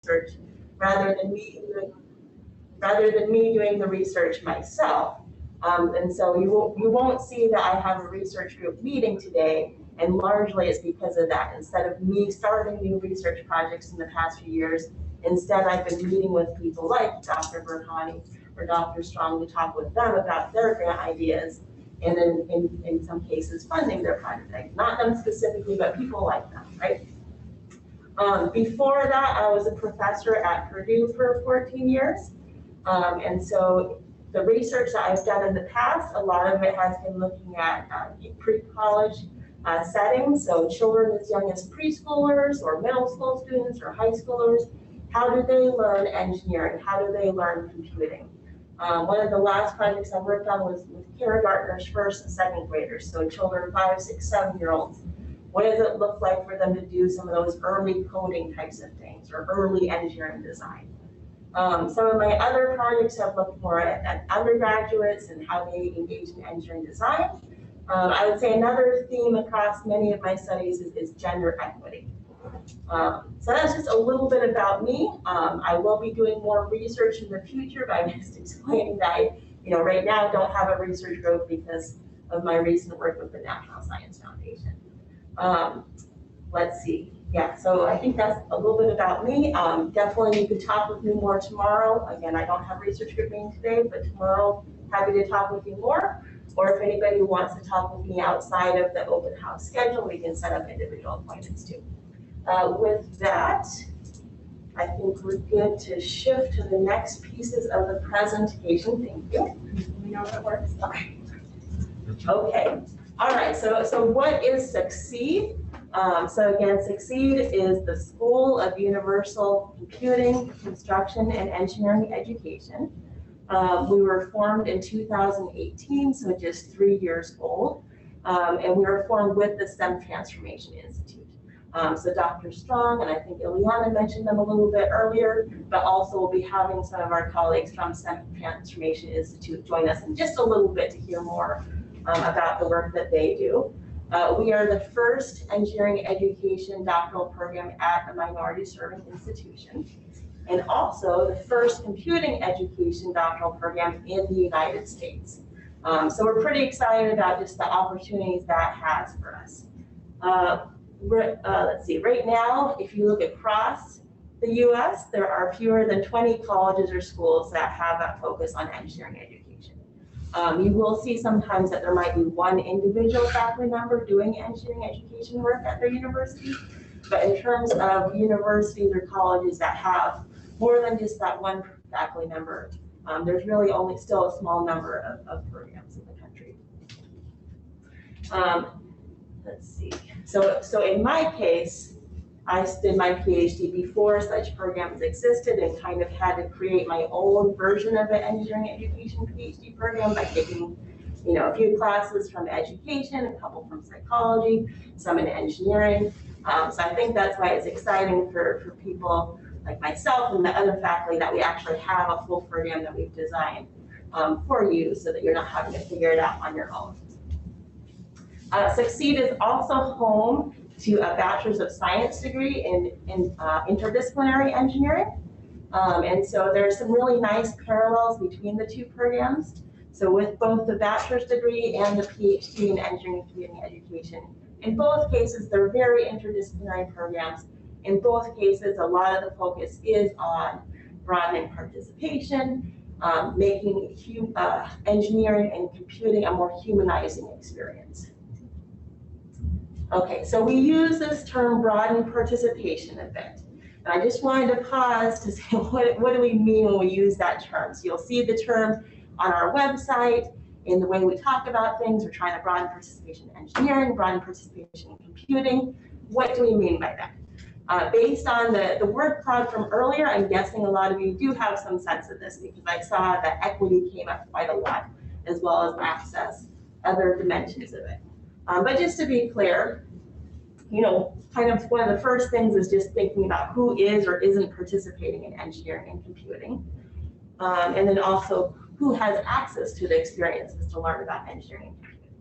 research rather than me doing the research myself. And so you won't see that I have a research group meeting today, and largely it's because of that. Instead of me starting new research projects in the past few years, instead I've been meeting with people like Dr. Burhani or Dr. Strong to talk with them about their grant ideas, and then in some cases funding their project. Not them specifically, but people like them, right? Before that, I was a professor at Purdue for 14 years. And so the research that I've done in the past, a lot of it has been looking at pre-college settings, so children as young as preschoolers or middle school students or high schoolers. How do they learn engineering? How do they learn computing? One of the last projects I worked on was with kindergartners, first and second graders, so children 5, 6, 7-year-olds. What does it look like for them to do some of those early coding types of things or early engineering design? Some of my other projects have looked more at undergraduates and how they engage in engineering design. I would say another theme across many of my studies is gender equity. So that's just a little bit about me. I will be doing more research in the future, but I'm just explaining that I, right now don't have a research group because of my recent work with the National Science Foundation. Let's see. Yeah, so I think that's a little bit about me. Definitely you could talk with me more tomorrow. Again, I don't have a research group meeting today, but tomorrow, happy to talk with you more. Or if anybody wants to talk with me outside of the open house schedule, we can set up individual appointments too. With that, I think we're good to shift to the next pieces of the presentation. Thank you. We know how it works? Okay. Okay. All right, so what is SUCCEED? So again, SUCCEED is the School of Universal Computing, Construction, and Engineering Education. We were formed in 2018, so just 3 years old, and we were formed with the STEM Transformation Institute. So Dr. Strong, and I think Ileana mentioned them a little bit earlier, but also we'll be having some of our colleagues from STEM Transformation Institute join us in just a little bit to hear more about the work that they do. We are the first engineering education doctoral program at a minority serving institution, and also the first computing education doctoral program in the United States. So we're pretty excited about just the opportunities that has for us. Let's see, right now, if you look across the US, there are fewer than 20 colleges or schools that have a focus on engineering education. You will see sometimes that there might be one individual faculty member doing engineering education work at their university, but in terms of universities or colleges that have more than just that one faculty member, there's really only still a small number of programs in the country. Let's see. So in my case, I did my PhD before such programs existed and kind of had to create my own version of an engineering education PhD program by taking, a few classes from education, a couple from psychology, some in engineering. So I think that's why it's exciting for people like myself and the other faculty that we actually have a full program that we've designed for you so that you're not having to figure it out on your own. SUCCEED is also home to a Bachelor's of Science degree in interdisciplinary engineering. And so there's some really nice parallels between the two programs. So with both the bachelor's degree and the PhD in engineering and computing education, in both cases, they're very interdisciplinary programs. In both cases, a lot of the focus is on broadening participation, making engineering and computing a more humanizing experience. Okay, so we use this term broaden participation a bit. And I just wanted to pause to say, what do we mean when we use that term? So you'll see the term on our website, in the way we talk about things. We're trying to broaden participation in engineering, broaden participation in computing. What do we mean by that? Based on the word cloud from earlier, I'm guessing a lot of you do have some sense of this because I saw that equity came up quite a lot, as well as access, other dimensions of it. But just to be clear, kind of one of the first things is just thinking about who is or isn't participating in engineering and computing. And then also who has access to the experiences to learn about engineering and computing.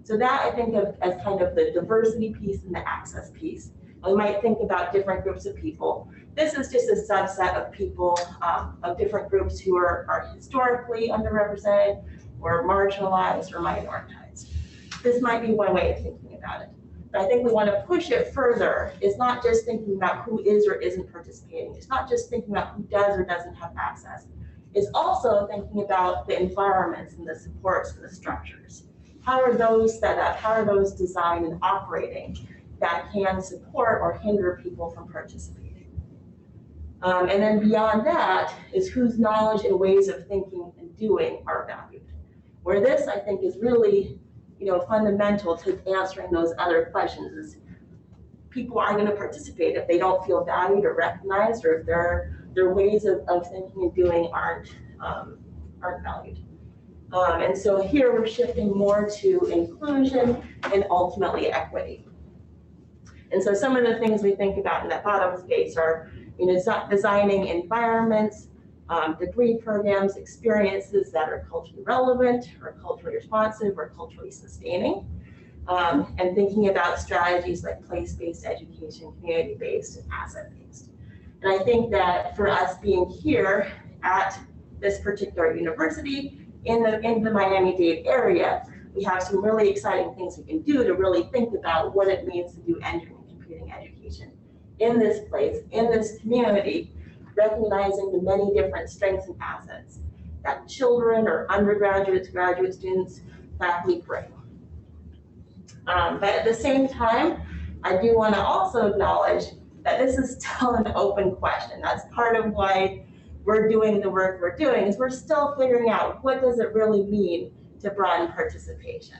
So that I think of as kind of the diversity piece and the access piece. We might think about different groups of people. this is just a subset of people, of different groups who are historically underrepresented or marginalized or minoritized. This might be one way of thinking about it. But I think we want to push it further. It's not just thinking about who is or isn't participating. It's not just thinking about who does or doesn't have access. It's also thinking about the environments and the supports and the structures. How are those set up? How are those designed and operating that can support or hinder people from participating? And then beyond that is whose knowledge and ways of thinking and doing are valued. Where this, I think, is really, fundamental to answering those other questions is people aren't going to participate if they don't feel valued or recognized, or if their ways of thinking and doing aren't valued. And so here we're shifting more to inclusion and ultimately equity. And so some of the things we think about in that bottom space are, designing environments, degree programs, experiences that are culturally relevant or culturally responsive or culturally sustaining, and thinking about strategies like place-based education, community-based, and asset-based. And I think that for us being here at this particular university in the Miami-Dade area, we have some really exciting things we can do to really think about what it means to do engineering and computing education in this place, in this community, recognizing the many different strengths and assets that children or undergraduates, graduate students, faculty bring. But at the same time, I do want to also acknowledge that this is still an open question. That's part of why we're doing the work we're doing, is we're still figuring out what does it really mean to broaden participation.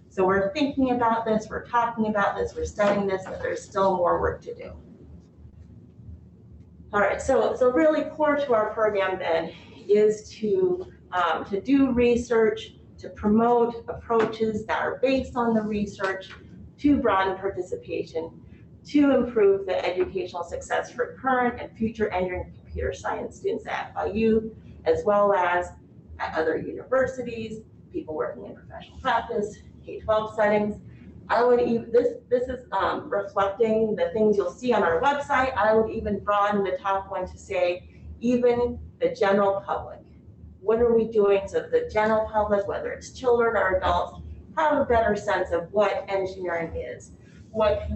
So we're thinking about this, we're talking about this, we're studying this, but there's still more work to do. All right, so really core to our program then is to do research, to promote approaches that are based on the research, to broaden participation, to improve the educational success for current and future engineering and computer science students at FIU, as well as at other universities, people working in professional practice, K-12 settings. I would even, this is reflecting the things you'll see on our website. I would even broaden the top one to say, even the general public. What are we doing so that the general public, whether it's children or adults, have a better sense of what engineering is, what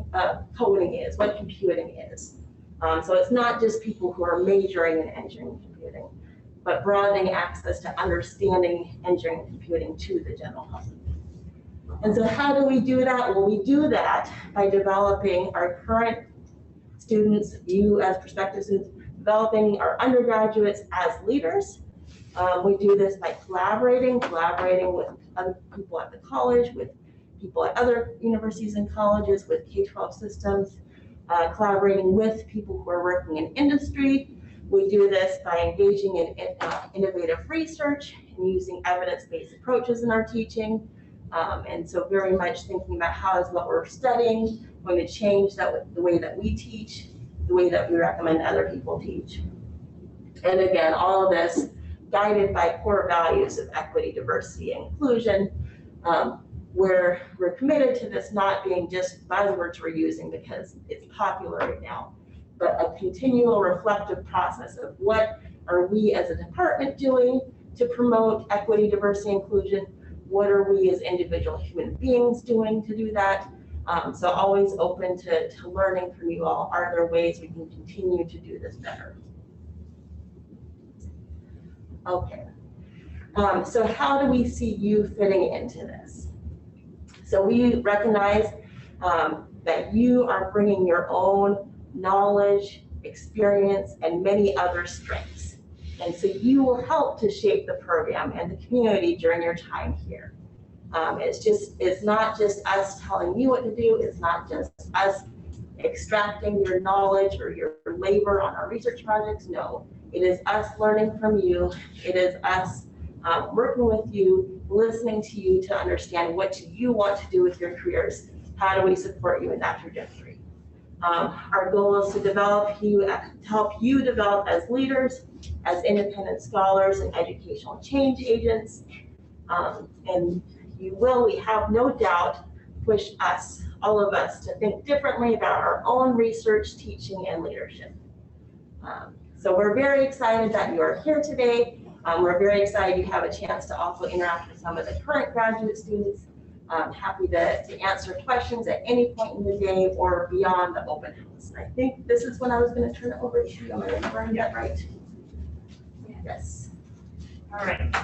coding is, what computing is. So it's not just people who are majoring in engineering and computing, but broadening access to understanding engineering and computing to the general public. And so how do we do that? Well, we do that by developing our current students, you as prospective students, developing our undergraduates as leaders. We do this by collaborating with other people at the college, with people at other universities and colleges, with K-12 systems, collaborating with people who are working in industry. We do this by engaging in innovative research and using evidence-based approaches in our teaching. And so very much thinking about how is what we're studying going to change the way that we teach, the way that we recommend other people teach. And again, all of this guided by core values of equity, diversity, and inclusion, where we're committed to this not being just buzzwords we're using because it's popular right now, but a continual reflective process of what are we as a department doing to promote equity, diversity, inclusion. What are we as individual human beings doing to do that? So always open to learning from you all. Are there ways we can continue to do this better? Okay, so how do we see you fitting into this? So we recognize that you are bringing your own knowledge, experience, and many other strengths. And so you will help to shape the program and the community during your time here. It's not just us telling you what to do. It's not just us extracting your knowledge or your labor on our research projects. No, it is us learning from you. It is us working with you, listening to you to understand what you want to do with your careers. How do we support you in that trajectory? Our goal is to help you develop as leaders, as independent scholars and educational change agents. And we have no doubt, push us, all of us, to think differently about our own research, teaching, and leadership. So we're very excited that you are here today. We're very excited you have a chance to also interact with some of the current graduate students. Happy to answer questions at any point in the day or beyond the open house. I think this is when I was going to turn it over to you. Am I remembering that right? Yes. All right.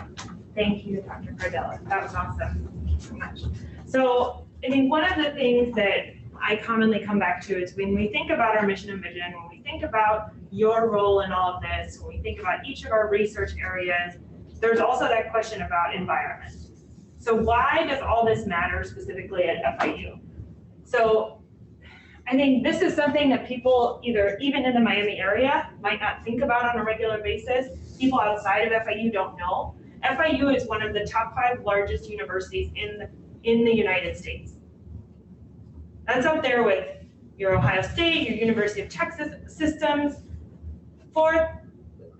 Thank you, Dr. Cardella. That was awesome. Thank you so much. So, I mean, one of the things that I commonly come back to is when we think about our mission and vision, when we think about your role in all of this, when we think about each of our research areas, there's also that question about environment. So why does all this matter specifically at FIU? So I think this is something that people either even in the Miami area might not think about on a regular basis. People outside of FIU don't know. FIU is one of the top 5 largest universities in the United States. That's up there with your Ohio State, your University of Texas systems. 4th,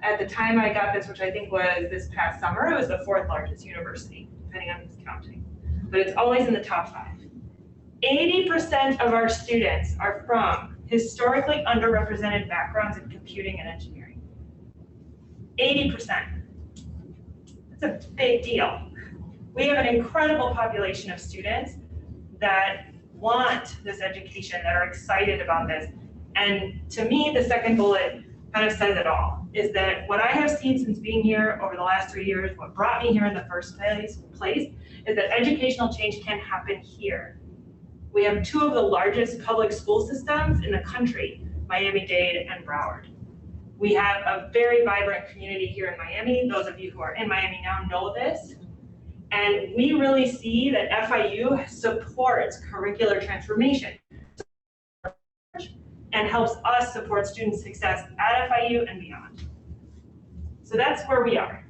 at the time I got this, which I think was this past summer, it was the 4th largest university, depending on who's counting. But it's always in the top 5. 80% of our students are from historically underrepresented backgrounds in computing and engineering. 80%. That's a big deal. We have an incredible population of students that want this education, that are excited about this. And to me, the second bullet kind of says it all, is that what I have seen since being here over the last 3 years, what brought me here in the first place is that educational change can happen here. We have 2 of the largest public school systems in the country, Miami-Dade and Broward. We have a very vibrant community here in Miami. Those of you who are in Miami now know this. And we really see that FIU supports curricular transformation and helps us support student success at FIU and beyond. So that's where we are.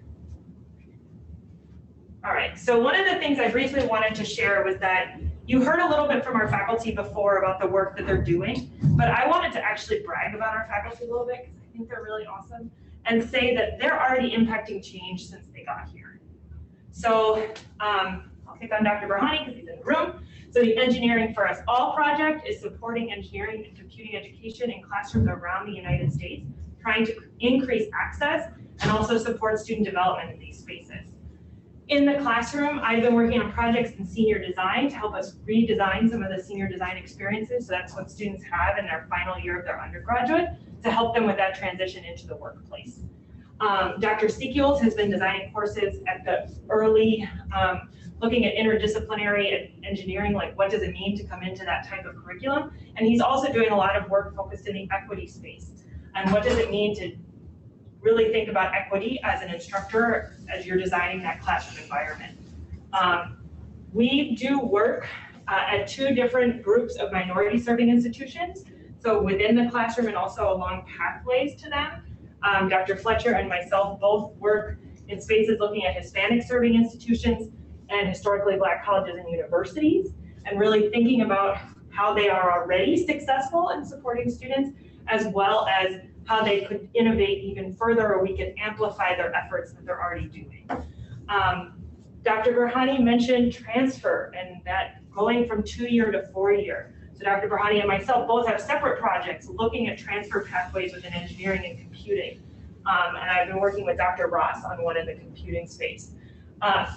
All right, so one of the things I briefly wanted to share was that you heard a little bit from our faculty before about the work that they're doing, but I wanted to actually brag about our faculty a little bit because I think they're really awesome, and say that they're already impacting change since they got here. So I'll pick on Dr. Burhani because he's in the room. So the Engineering for Us All project is supporting engineering and computing education in classrooms around the United States, trying to increase access and also support student development in these spaces. In the classroom, I've been working on projects in senior design to help us redesign some of the senior design experiences. So that's what students have in their final year of their undergraduate to help them with that transition into the workplace. Dr. Sekiels has been designing courses at the early, looking at interdisciplinary engineering, like what does it mean to come into that type of curriculum? And he's also doing a lot of work focused in the equity space. And what does it mean to really think about equity as an instructor as you're designing that classroom environment. We do work at 2 different groups of minority serving institutions. So within the classroom and also along pathways to them. Dr. Fletcher and myself both work in spaces looking at Hispanic serving institutions and historically Black colleges and universities, and really thinking about how they are already successful in supporting students, as well as how they could innovate even further, or we could amplify their efforts that they're already doing. Dr. Burhani mentioned transfer and that going from 2-year to 4-year. So Dr. Burhani and myself both have separate projects looking at transfer pathways within engineering and computing. And I've been working with Dr. Ross on one in the computing space.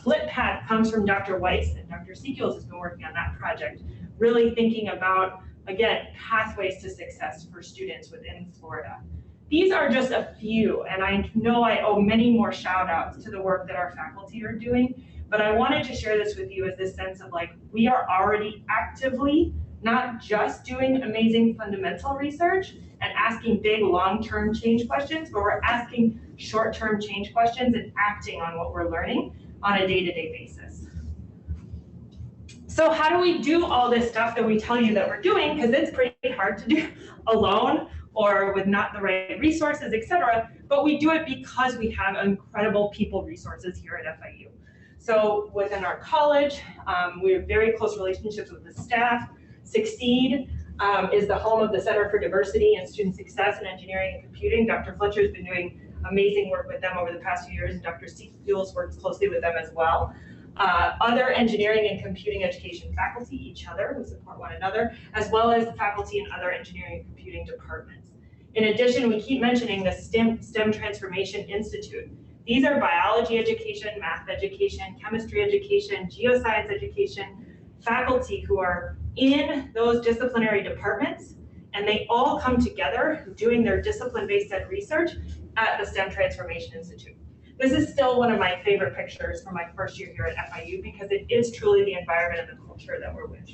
Flip Path comes from Dr. Weiss, and Dr. Sekiels has been working on that project, really thinking about, again, pathways to success for students within Florida. These are just a few, and I know I owe many more shout outs to the work that our faculty are doing, but I wanted to share this with you as this sense of like, we are already actively not just doing amazing fundamental research and asking big long-term change questions, but we're asking short-term change questions and acting on what we're learning on a day-to-day basis. So how do we do all this stuff that we tell you that we're doing? Because it's pretty hard to do alone or with not the right resources, et cetera, but we do it because we have incredible people resources here at FIU. So within our college, we have very close relationships with the staff. Succeed is the home of the Center for Diversity and Student Success in Engineering and Computing. Dr. Fletcher has been doing amazing work with them over the past few years, and Dr. Sekiels works closely with them as well. Other engineering and computing education faculty, each other, who support one another, as well as the faculty in other engineering and computing departments. In addition, we keep mentioning the STEM Transformation Institute. These are biology education, math education, chemistry education, geoscience education, faculty who are in those disciplinary departments, and they all come together doing their discipline-based ed research at the STEM Transformation Institute. This is still one of my favorite pictures from my first year here at FIU because it is truly the environment and the culture that we're with.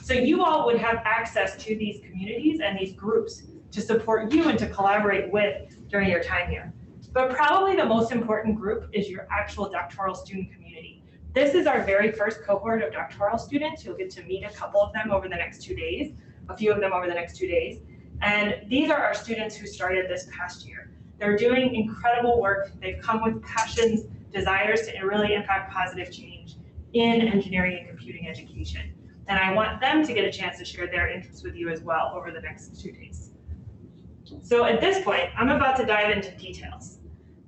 So you all would have access to these communities and these groups to support you and to collaborate with during your time here. But probably the most important group is your actual doctoral student community. This is our very first cohort of doctoral students. You'll get to meet a couple of them over the next 2 days, a few of them over the next 2 days. And these are our students who started this past year. They're doing incredible work. They've come with passions, desires to really impact positive change in engineering and computing education. And I want them to get a chance to share their interests with you as well over the next 2 days. So at this point, I'm about to dive into details.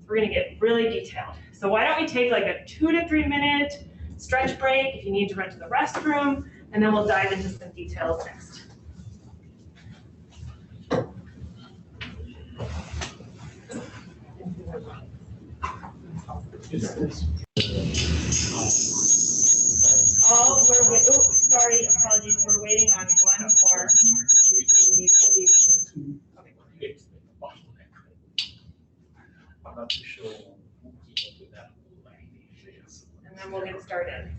We're gonna get really detailed. So why don't we take like a 2 to 3 minute stretch break if you need to run to the restroom, and then we'll dive into some details next. Sorry, apologies, we're waiting on one more. I'm not too sure who came up with that. And then we'll get started.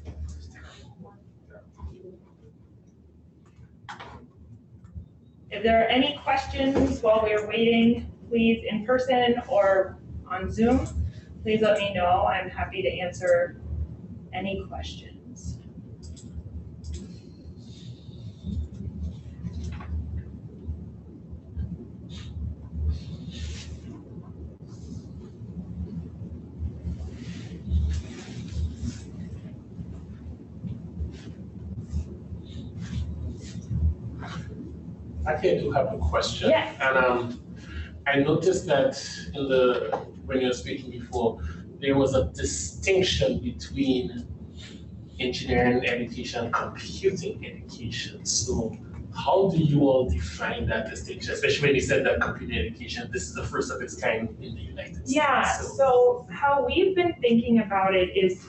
If there are any questions while we are waiting, please in person or on Zoom, please let me know. I'm happy to answer any questions. I do have a question. Yes. And I noticed that when you were speaking before, there was a distinction between engineering education and computing education. So how do you all define that distinction, especially when you said that computing education, this is the first of its kind in the United States? Yeah, so how we've been thinking about it is,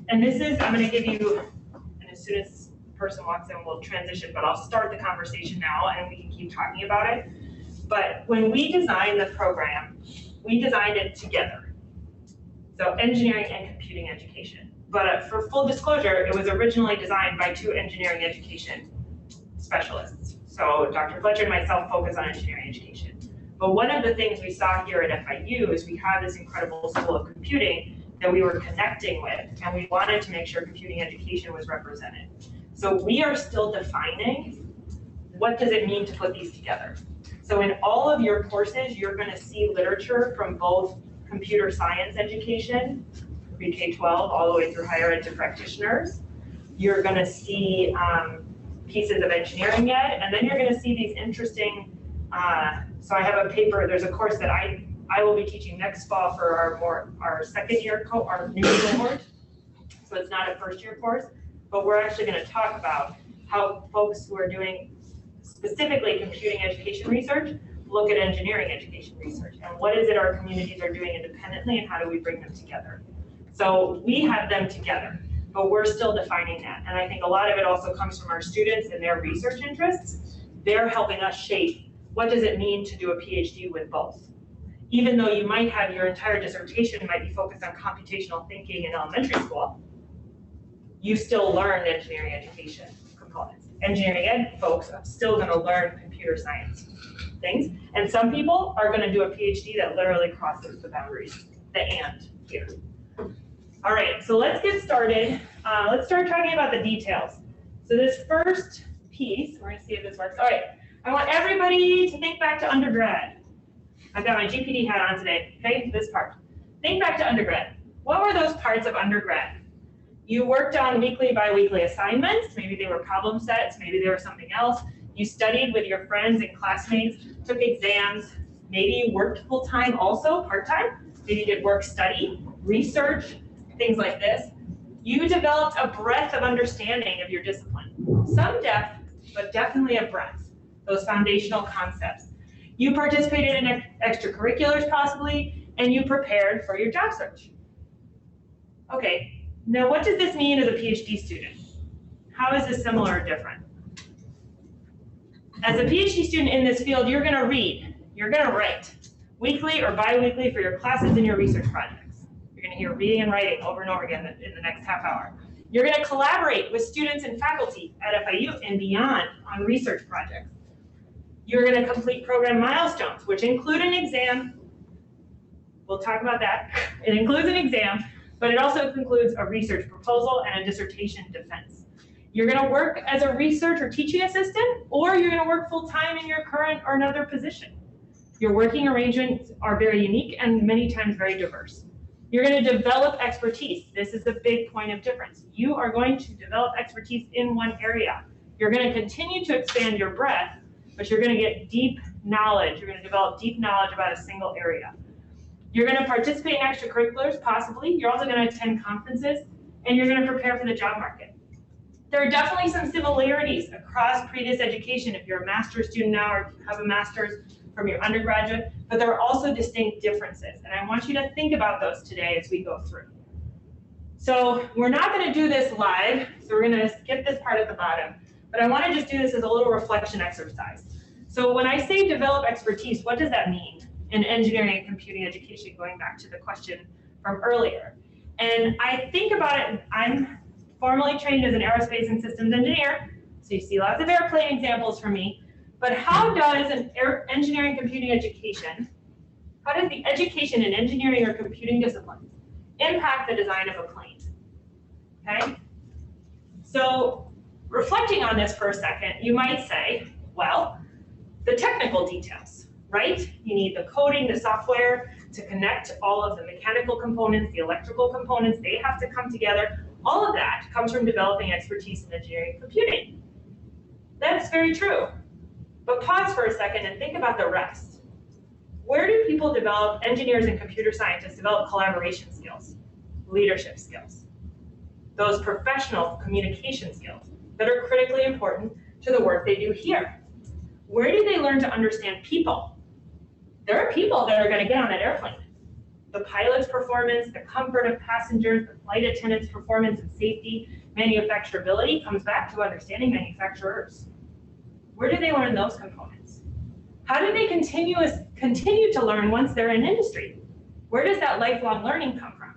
and this is, I'm gonna give you, and as soon as the person walks in, we'll transition, but I'll start the conversation now and we can keep talking about it. But when we designed the program, we designed it together. So engineering and computing education. But for full disclosure, it was originally designed by 2 engineering education specialists. So Dr. Fletcher and myself focus on engineering education. But one of the things we saw here at FIU is we had this incredible school of computing that we were connecting with, and we wanted to make sure computing education was represented. So we are still defining what does it mean to put these together. So in all of your courses, you're going to see literature from both computer science education, pre-K-12, all the way through higher ed to practitioners. You're going to see pieces of engineering ed, and then you're going to see these interesting, so I have a paper, there's a course that I will be teaching next fall for our second year, our new cohort. So it's not a first year course, but we're actually going to talk about how folks who are doing specifically computing education research look at engineering education research, and what is it our communities are doing independently, and how do we bring them together. So we have them together, but we're still defining that. And I think a lot of it also comes from our students and their research interests. They're helping us shape what does it mean to do a PhD with both. Even though you might have your entire dissertation might be focused on computational thinking in elementary school, you still learn engineering education components. Engineering ed folks are still going to learn computer science things. And some people are going to do a PhD that literally crosses the boundaries, the and here. All right, so let's get started. Let's start talking about the details. So this first piece, we're gonna see if this works. All right, I want everybody to think back to undergrad. I've got my GPD hat on today, okay, this part. Think back to undergrad. What were those parts of undergrad? You worked on weekly, bi-weekly assignments. Maybe they were problem sets, maybe they were something else. You studied with your friends and classmates, took exams. Maybe you worked full-time also, part-time. Maybe you did work study, research, things like this. You developed a breadth of understanding of your discipline. Some depth, but definitely a breadth, those foundational concepts. You participated in extracurriculars possibly, and you prepared for your job search. Okay, now what does this mean as a PhD student? How is this similar or different? As a PhD student in this field, you're gonna read, you're gonna write, weekly or bi-weekly for your classes and your research projects. You're gonna hear reading and writing over and over again in the next half hour. You're gonna collaborate with students and faculty at FIU and beyond on research projects. You're gonna complete program milestones, which include an exam. We'll talk about that. It includes an exam, but it also includes a research proposal and a dissertation defense. You're gonna work as a research or teaching assistant, or you're gonna work full-time in your current or another position. Your working arrangements are very unique and many times very diverse. You're gonna develop expertise. This is the big point of difference. You are going to develop expertise in one area. You're gonna continue to expand your breadth, but you're gonna get deep knowledge. You're gonna develop deep knowledge about a single area. You're gonna participate in extracurriculars, possibly. You're also gonna attend conferences, and you're gonna prepare for the job market. There are definitely some similarities across previous education if you're a master's student now or have a master's from your undergraduate, but there are also distinct differences, and I want you to think about those today as we go through. So we're not gonna do this live, so we're gonna skip this part at the bottom, but I wanna just do this as a little reflection exercise. So when I say develop expertise, what does that mean in engineering and computing education, going back to the question from earlier? And I think about it, I'm formally trained as an aerospace and systems engineer, so you see lots of airplane examples from me, but how does an engineering computing education, how does the education in engineering or computing disciplines impact the design of a plane? Okay? So reflecting on this for a second, you might say, well, the technical details, right? You need the coding, the software to connect all of the mechanical components, the electrical components, they have to come together. All of that comes from developing expertise in engineering and computing. That's very true. But pause for a second and think about the rest. Where do people develop, engineers and computer scientists develop collaboration skills, leadership skills, those professional communication skills that are critically important to the work they do here? Where do they learn to understand people? There are people that are going to get on that airplane. The pilot's performance, the comfort of passengers, the flight attendant's performance and safety, manufacturability comes back to understanding manufacturers. Where do they learn those components? How do they continue to learn once they're in industry? Where does that lifelong learning come from?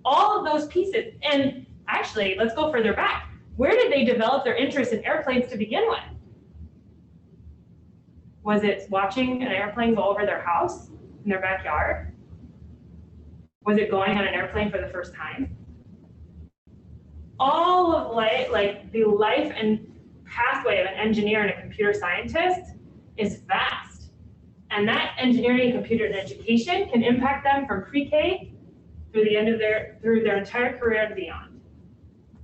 All of those pieces, and actually, let's go further back. Where did they develop their interest in airplanes to begin with? Was it watching an airplane go over their house in their backyard? Was it going on an airplane for the first time? All of life, like the life and pathway of an engineer and a computer scientist is vast. And that engineering and computer education can impact them from pre-K through their entire career and beyond.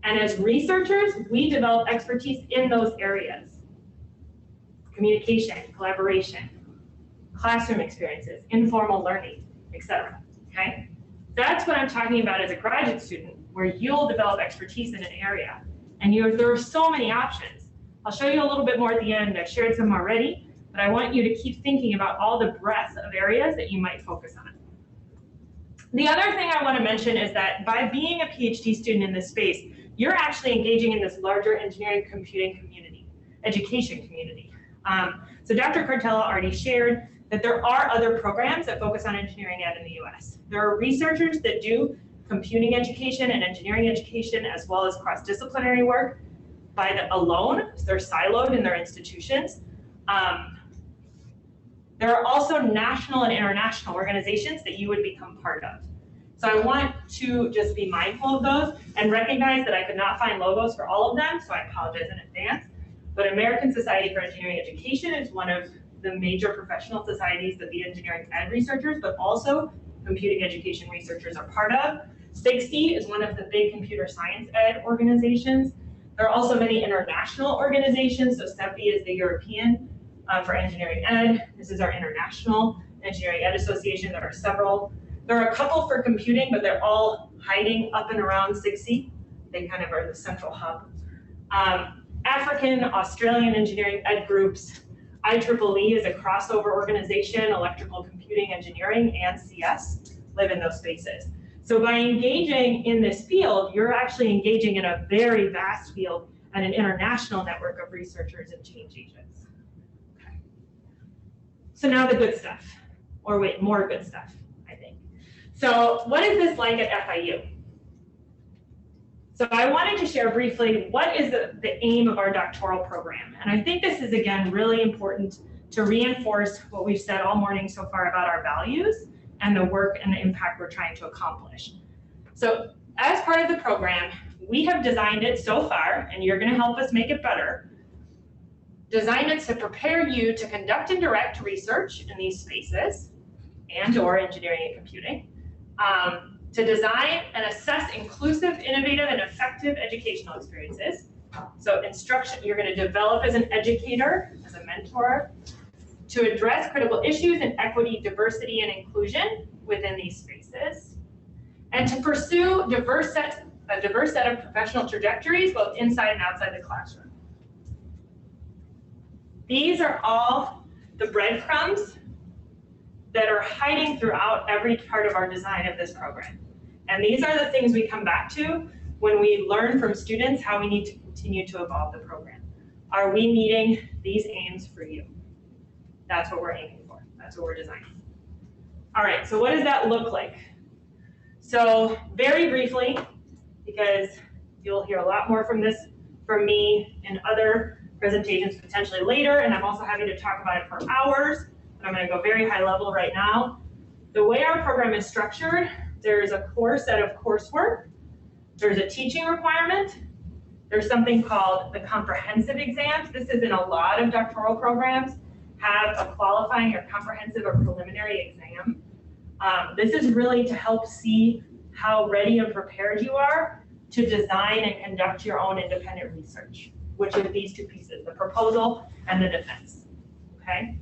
And as researchers, we develop expertise in those areas. Communication, collaboration, classroom experiences, informal learning, etc. Okay? That's what I'm talking about as a graduate student, where you'll develop expertise in an area. And there are so many options. I'll show you a little bit more at the end. I've shared some already, but I want you to keep thinking about all the breadth of areas that you might focus on. The other thing I want to mention is that by being a PhD student in this space, you're actually engaging in this larger engineering computing community, education community. So Dr. Cartella already shared that there are other programs that focus on engineering ed in the US. There are researchers that do computing education and engineering education, as well as cross-disciplinary work alone. They're siloed in their institutions. There are also national and international organizations that you would become part of. So I want to just be mindful of those and recognize that I could not find logos for all of them, so I apologize in advance. But American Society for Engineering Education is one of the major professional societies that the engineering ed researchers, but also computing education researchers are part of. SIGSE is one of the big computer science ed organizations. There are also many international organizations. So CEPI is the European for engineering ed. This is our International Engineering Ed Association. There are several. There are a couple for computing, but they're all hiding up and around SIGSE. They kind of are the central hub. African, Australian engineering ed groups, IEEE is a crossover organization, electrical computing engineering and CS live in those spaces. So by engaging in this field, you're actually engaging in a very vast field and an international network of researchers and change agents. Okay. So now the good stuff, or wait, more good stuff, I think. So what is this like at FIU? So I wanted to share briefly what is the aim of our doctoral program. And I think this is, again, really important to reinforce what we've said all morning so far about our values and the work and the impact we're trying to accomplish. So as part of the program, we have designed it so far, and you're going to help us make it better, designed it to prepare you to conduct and direct research in these spaces and/or engineering and computing, to design and assess inclusive, innovative, and effective educational experiences. So instruction, you're going to develop as an educator, as a mentor, to address critical issues in equity, diversity, and inclusion within these spaces, and to pursue a diverse set of professional trajectories, both inside and outside the classroom. These are all the breadcrumbs that are hiding throughout every part of our design of this program. And these are the things we come back to when we learn from students how we need to continue to evolve the program. Are we meeting these aims for you? That's what we're aiming for. That's what we're designing. All right, so what does that look like? So very briefly, because you'll hear a lot more from this from me in other presentations potentially later, and I'm also happy to talk about it for hours, but I'm going to go very high level right now. The way our program is structured, there's a core set of coursework, there's a teaching requirement, there's something called the comprehensive exams. This is in a lot of doctoral programs, have a qualifying or comprehensive or preliminary exam. This is really to help see how ready and prepared you are to design and conduct your own independent research, which is these two pieces, the proposal and the defense, okay?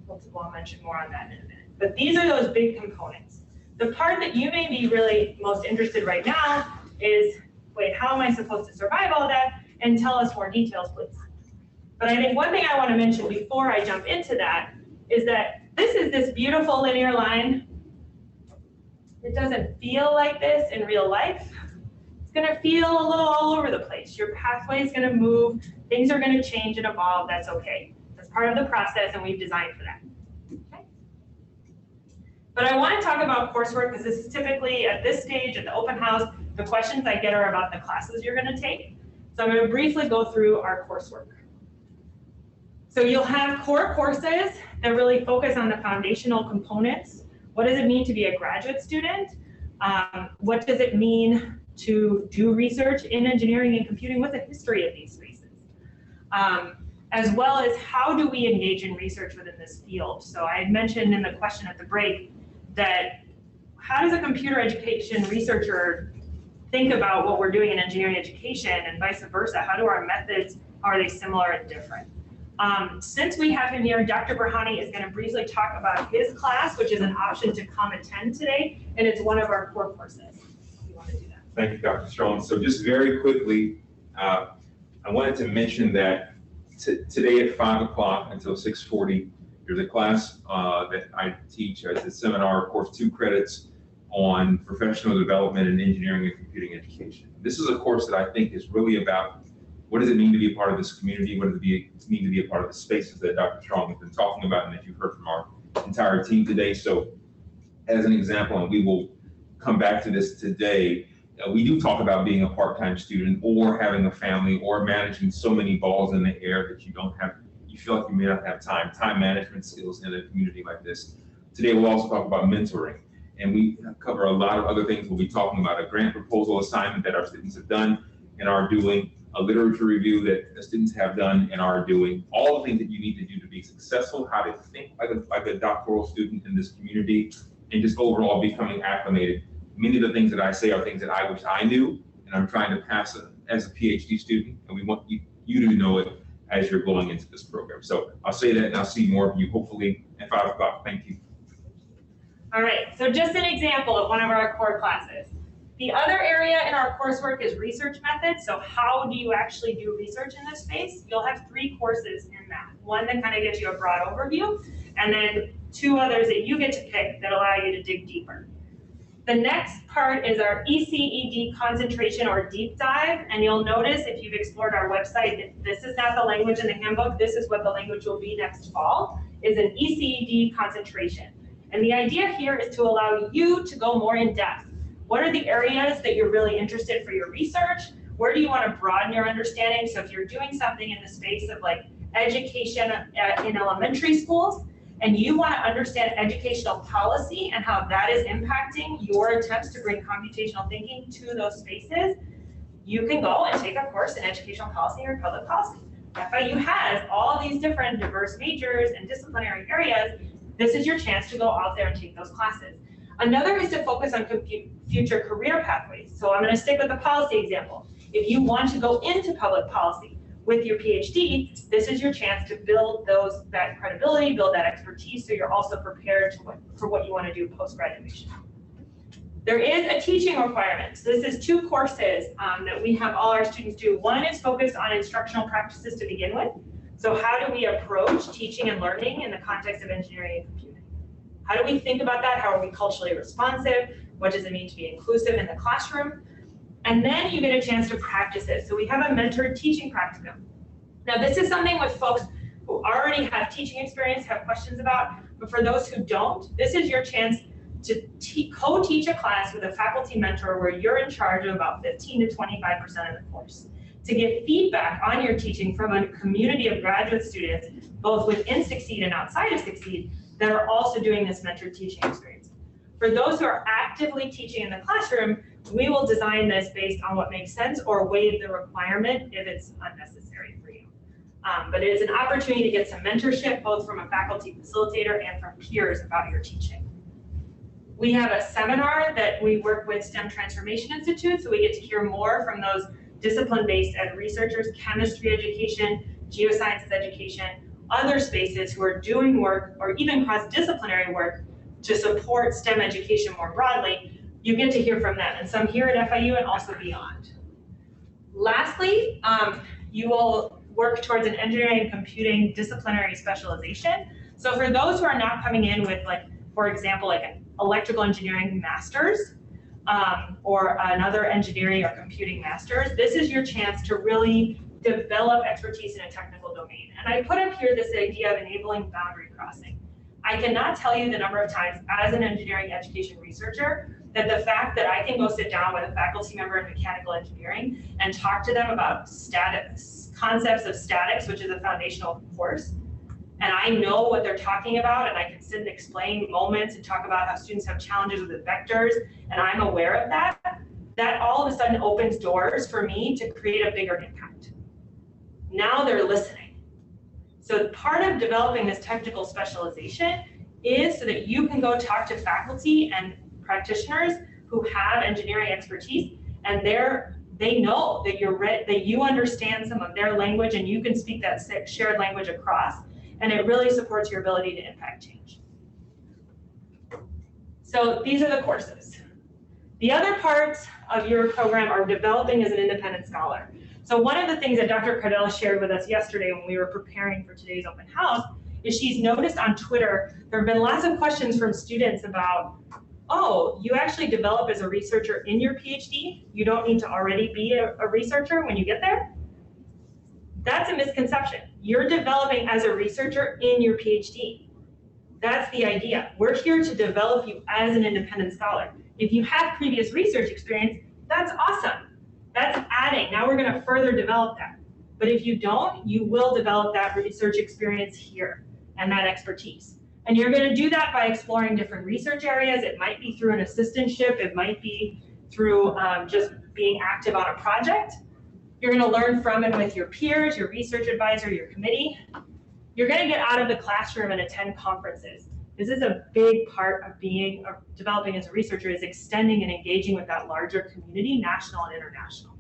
We'll mention more on that in a minute. But these are those big components. The part that you may be really most interested right now is, wait, how am I supposed to survive all that? And tell us more details, please. But I think one thing I want to mention before I jump into that is that this is this beautiful linear line. It doesn't feel like this in real life. It's going to feel a little all over the place. Your pathway is going to move. Things are going to change and evolve. That's okay. That's part of the process, and we've designed for that. Okay? But I want to talk about coursework because this is typically at this stage at the open house, the questions I get are about the classes you're going to take. So I'm going to briefly go through our coursework. So you'll have core courses that really focus on the foundational components. What does it mean to be a graduate student? What does it mean to do research in engineering and computing? What's the history of these spaces? As well as how do we engage in research within this field? So I had mentioned in the question at the break that how does a computer education researcher think about what we're doing in engineering education and vice versa? How do our methods, are they similar and different? Since we have him here, Dr. Burhani is going to briefly talk about his class, which is an option to come attend today, and it's one of our core courses. If you want to do that. Thank you, Dr. Strong. So just very quickly, I wanted to mention that today at 5 o'clock until 6:40, there's a class that I teach as a seminar, course 2 credits on professional development in engineering and computing education. This is a course that I think is really about what does it mean to be a part of this community? What does it mean to be a part of the spaces that Dr. Strong has been talking about and that you've heard from our entire team today? So as an example, and we will come back to this today, we do talk about being a part-time student or having a family or managing so many balls in the air that you feel like you may not have time management skills in a community like this. Today we'll also talk about mentoring, and we cover a lot of other things. We'll be talking about a grant proposal assignment that our students have done and are doing, a literature review that the students have done and are doing, all the things that you need to do to be successful, how to think like a doctoral student in this community, and just overall becoming acclimated. Many of the things that I say are things that I wish I knew, and I'm trying to pass it as a PhD student, and we want you to know it as you're going into this program. So I'll say that, and I'll see more of you hopefully at 5 o'clock. Thank you. All right, so just an example of one of our core classes. The other area in our coursework is research methods. So how do you actually do research in this space? You'll have 3 courses in that. one that kind of gives you a broad overview, and then 2 others that you get to pick that allow you to dig deeper. The next part is our ECED concentration or deep dive, and you'll notice if you've explored our website, if this is not the language in the handbook, this is what the language will be next fall, is an ECED concentration. And the idea here is to allow you to go more in depth. What are the areas that you're really interested for your research? Where do you want to broaden your understanding? So if you're doing something in the space of like education in elementary schools, and you want to understand educational policy and how that is impacting your attempts to bring computational thinking to those spaces, you can go and take a course in educational policy or public policy. FIU has all these different diverse majors and disciplinary areas. This is your chance to go out there and take those classes. Another is to focus on future career pathways. So I'm going to stick with the policy example. If you want to go into public policy with your PhD, this is your chance to build that credibility, build that expertise, so you're also prepared for what you want to do post-graduation. There is a teaching requirement. So this is 2 courses that we have all our students do. One is focused on instructional practices to begin with. So how do we approach teaching and learning in the context of engineering and computing? How do we think about that? How are we culturally responsive? What does it mean to be inclusive in the classroom? And then you get a chance to practice it. So we have a mentored teaching practicum. Now this is something with folks who already have teaching experience, have questions about, but for those who don't, this is your chance to co-teach a class with a faculty mentor where you're in charge of about 15 to 25% of the course. To get feedback on your teaching from a community of graduate students, both within Succeed and outside of Succeed, that are also doing this mentored teaching experience. For those who are actively teaching in the classroom, we will design this based on what makes sense or waive the requirement if it's unnecessary for you. But it is an opportunity to get some mentorship, both from a faculty facilitator and from peers about your teaching. We have a seminar that we work with STEM Transformation Institute, so we get to hear more from those discipline-based ed researchers, chemistry education, geosciences education, other spaces who are doing work or even cross-disciplinary work to support STEM education more broadly. You get to hear from them, and some here at FIU and also beyond. Lastly, you will work towards an engineering and computing disciplinary specialization. So for those who are not coming in with, like, for example, like an electrical engineering master's or another engineering or computing master's, this is your chance to really develop expertise in a technical domain. And I put up here this idea of enabling boundary crossing. I cannot tell you the number of times as an engineering education researcher that the fact that I can go sit down with a faculty member in mechanical engineering and talk to them about concepts of statics, which is a foundational course, and I know what they're talking about, and I can sit and explain moments and talk about how students have challenges with the vectors, and I'm aware of that, that all of a sudden opens doors for me to create a bigger impact. Now they're listening. So part of developing this technical specialization is so that you can go talk to faculty and practitioners who have engineering expertise, and they know that that you understand some of their language and you can speak that shared language across, and it really supports your ability to impact change. So these are the courses. The other parts of your program are developing as an independent scholar. So one of the things that Dr. Cardell shared with us yesterday when we were preparing for today's open house is she's noticed on Twitter, there have been lots of questions from students about, oh, you actually develop as a researcher in your PhD? You don't need to already be a researcher when you get there? That's a misconception. You're developing as a researcher in your PhD. That's the idea. We're here to develop you as an independent scholar. If you have previous research experience, that's awesome. That's adding. Now we're going to further develop that. But if you don't, you will develop that research experience here and that expertise. And you're going to do that by exploring different research areas. It might be through an assistantship. It might be through just being active on a project. You're going to learn from and with your peers, your research advisor, your committee. You're going to get out of the classroom and attend conferences. This is a big part of developing as a researcher, is extending and engaging with that larger community, national and international.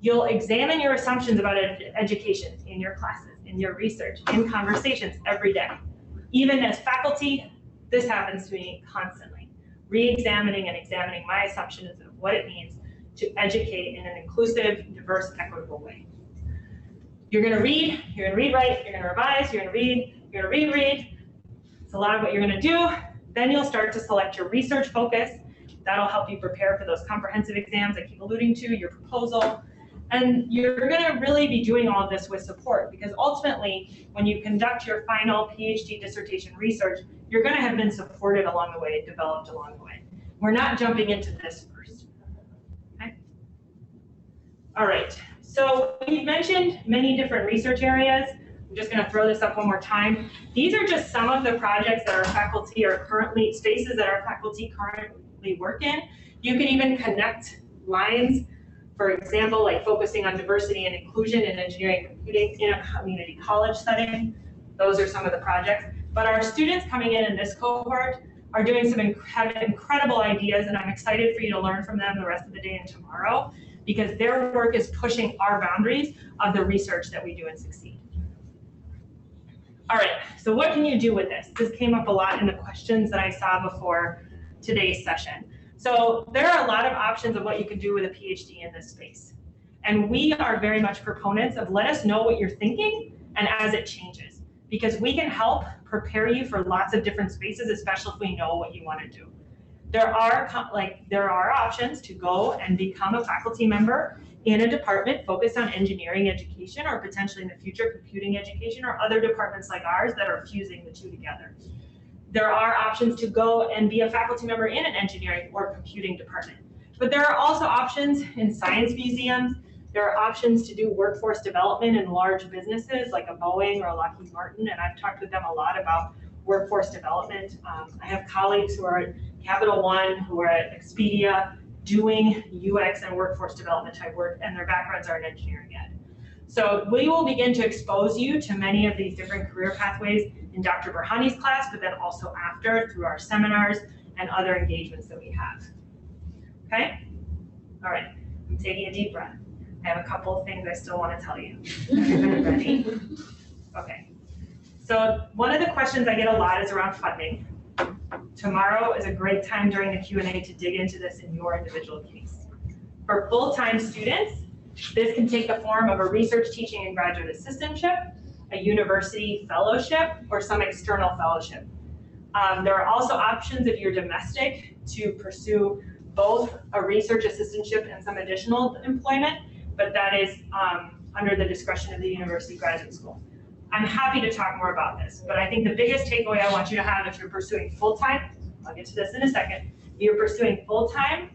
You'll examine your assumptions about education in your classes, in your research, in conversations every day. Even as faculty, this happens to me constantly. Re-examining and examining my assumptions of what it means to educate in an inclusive, diverse, equitable way. You're gonna read, you're gonna read, write, you're gonna revise, you're gonna read, you're gonna read, read. It's a lot of what you're gonna do. Then you'll start to select your research focus. That'll help you prepare for those comprehensive exams I keep alluding to, your proposal. And you're gonna really be doing all of this with support, because ultimately, when you conduct your final PhD dissertation research, you're gonna have been supported along the way, developed along the way. We're not jumping into this first, okay? All right, so we've mentioned many different research areas. I'm just gonna throw this up one more time. These are just some of the projects that our faculty are currently, spaces that our faculty currently work in. You can even connect lines, for example, like focusing on diversity and inclusion in engineering and computing in a community college setting. Those are some of the projects. But our students coming in this cohort are doing some incredible ideas, and I'm excited for you to learn from them the rest of the day and tomorrow, because their work is pushing our boundaries of the research that we do and succeed. All right, so what can you do with this? This came up a lot in the questions that I saw before today's session. So there are a lot of options of what you can do with a PhD in this space. And we are very much proponents of let us know what you're thinking and as it changes, because we can help prepare you for lots of different spaces, especially if we know what you want to do. There are options to go and become a faculty member in a department focused on engineering education, or potentially in the future computing education, or other departments like ours that are fusing the two together. There are options to go and be a faculty member in an engineering or computing department. But there are also options in science museums. There are options to do workforce development in large businesses like a Boeing or a Lockheed Martin, and I've talked with them a lot about workforce development. I have colleagues who are at Capital One, who are at Expedia, doing UX and workforce development type work, and their backgrounds are in engineering ed. So we will begin to expose you to many of these different career pathways in Dr. Burhani's class, but then also after through our seminars and other engagements that we have. Okay? All right, I'm taking a deep breath. I have a couple of things I still want to tell you. Everybody ready? Okay. So one of the questions I get a lot is around funding. Tomorrow is a great time during the Q&A to dig into this in your individual case. For full-time students, this can take the form of a research, teaching, and graduate assistantship, a university fellowship, or some external fellowship. There are also options if you're domestic to pursue both a research assistantship and some additional employment, but that is under the discretion of the university graduate school. I'm happy to talk more about this, but I think the biggest takeaway I want you to have if you're pursuing full-time, I'll get to this in a second, if you're pursuing full-time,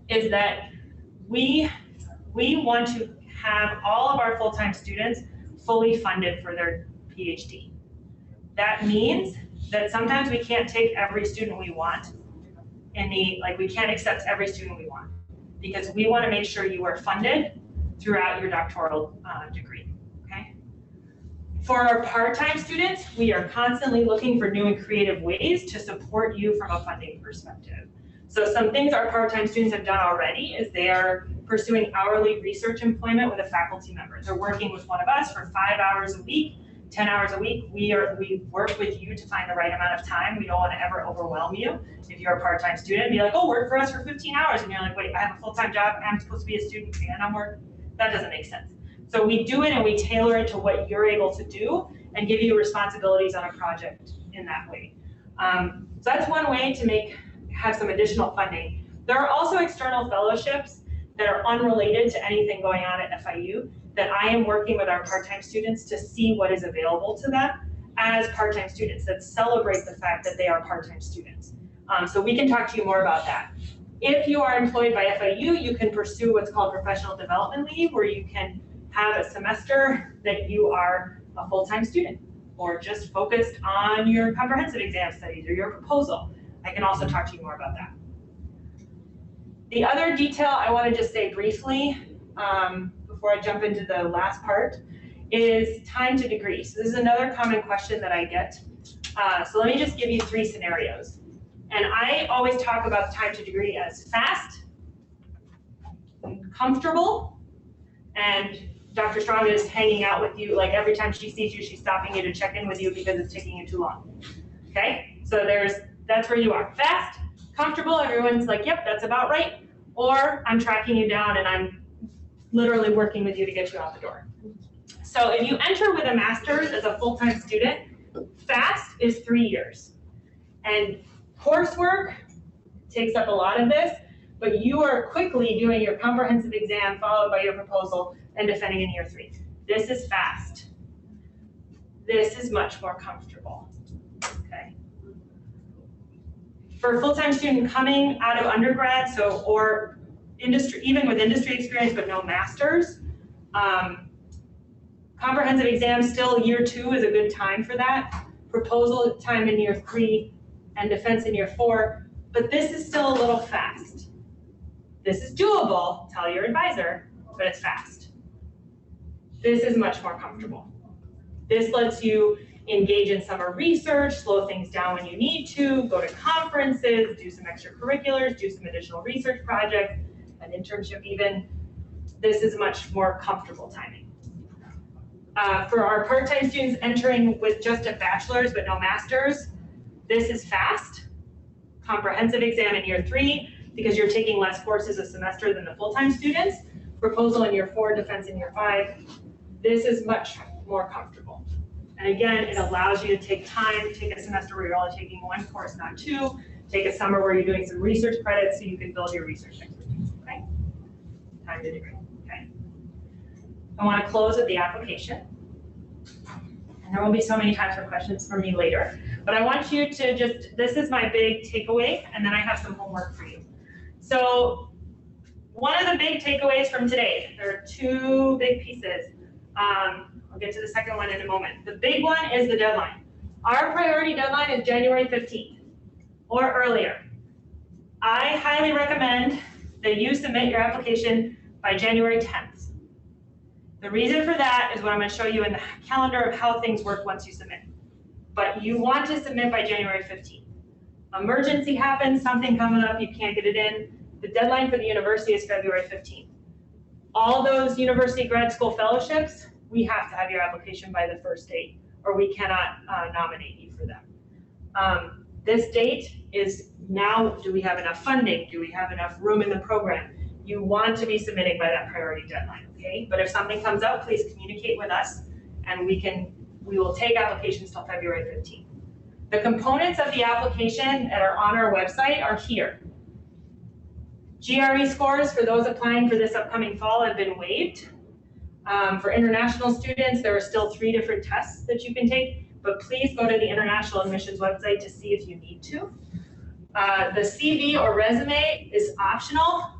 is that we want to have all of our full-time students fully funded for their PhD. That means that sometimes we can't take every student we want we can't accept every student we want, because we want to make sure you are funded throughout your doctoral degree, okay? For our part-time students, we are constantly looking for new and creative ways to support you from a funding perspective. So some things our part-time students have done already is they are pursuing hourly research employment with a faculty member. They're working with one of us for 5 hours a week, 10 hours a week. We work with you to find the right amount of time. We don't want to ever overwhelm you. If you're a part-time student, be like, oh, work for us for 15 hours. And you're like, wait, I have a full-time job, I'm supposed to be a student, and I'm working. That doesn't make sense. So we do it and we tailor it to what you're able to do and give you responsibilities on a project in that way. So that's one way to have some additional funding. There are also external fellowships that are unrelated to anything going on at FIU that I am working with our part-time students to see what is available to them as part-time students that celebrate the fact that they are part-time students. So we can talk to you more about that. If you are employed by FIU, you can pursue what's called professional development leave, where you can have a semester that you are a full-time student or just focused on your comprehensive exam studies or your proposal. I can also talk to you more about that. The other detail I want to just say briefly before I jump into the last part is time to degree. So this is another common question that I get. So let me just give you 3 scenarios. And I always talk about time to degree as fast, comfortable, and Dr. Strong is hanging out with you. Like every time she sees you, she's stopping you to check in with you because it's taking you too long. Okay, so that's where you are. Fast, comfortable, everyone's like, yep, that's about right. Or I'm tracking you down and I'm literally working with you to get you out the door. So So if you enter with a master's as a full-time student, FAST is 3 years. And coursework takes up a lot of this, but you are quickly doing your comprehensive exam followed by your proposal and defending in year 3. This is FAST. This is much more comfortable, okay? For a full-time student coming out of undergrad, or industry, even with industry experience but no master's, comprehensive exam still year 2 is a good time for that. Proposal time in year 3 and defense in year 4, but this is still a little fast. This is doable, tell your advisor, but it's fast. This is much more comfortable. This lets you engage in summer research, slow things down when you need to, go to conferences, do some extracurriculars, do some additional research projects, an internship even. This is much more comfortable timing. For our part-time students entering with just a bachelor's but no master's, this is fast. Comprehensive exam in year 3 because you're taking less courses a semester than the full-time students. Proposal in year 4, defense in year 5. This is much more comfortable. And again, it allows you to take time, take a semester where you're only taking 1 course, not 2, take a summer where you're doing some research credits so you can build your research expertise, okay? Time to degree, okay? I want to close with the application. And there will be so many times for questions from me later. But I want you to just, this is my big takeaway, and then I have some homework for you. So one of the big takeaways from today, there are 2 big pieces. I'll get to the second one in a moment. The big one is the deadline. Our priority deadline is January 15th or earlier. I highly recommend that you submit your application by January 10th. The reason for that is what I'm going to show you in the calendar of how things work once you submit. But you want to submit by January 15th. Emergency happens, something coming up, you can't get it in. The deadline for the university is February 15th. All those university grad school fellowships, we have to have your application by the first date, or we cannot nominate you for them. This date is now, do we have enough funding? Do we have enough room in the program? You want to be submitting by that priority deadline, okay? But if something comes up, please communicate with us, and we will take applications till February 15th. The components of the application that are on our website are here. GRE scores for those applying for this upcoming fall have been waived. For international students, there are still 3 different tests that you can take, but please go to the International Admissions website to see if you need to. The CV or resume is optional.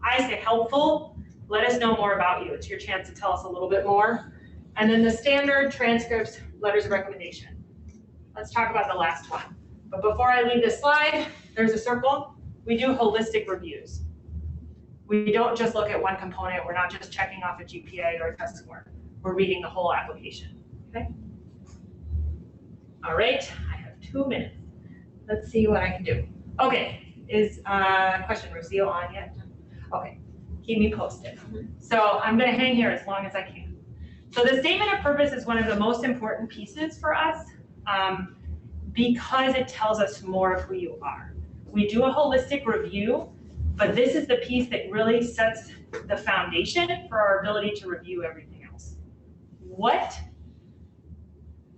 I say helpful. Let us know more about you. It's your chance to tell us a little bit more. And then the standard transcripts, letters of recommendation. Let's talk about the last one. But before I leave this slide, there's a circle. We do holistic reviews. We don't just look at one component. We're not just checking off a GPA or a test score. We're reading the whole application, okay? All right, I have 2 minutes. Let's see what I can do. Okay, is question Rocio on yet? Okay, keep me posted. So I'm gonna hang here as long as I can. So the statement of purpose is one of the most important pieces for us because it tells us more of who you are. We do a holistic review, but this is the piece that really sets the foundation for our ability to review everything else. What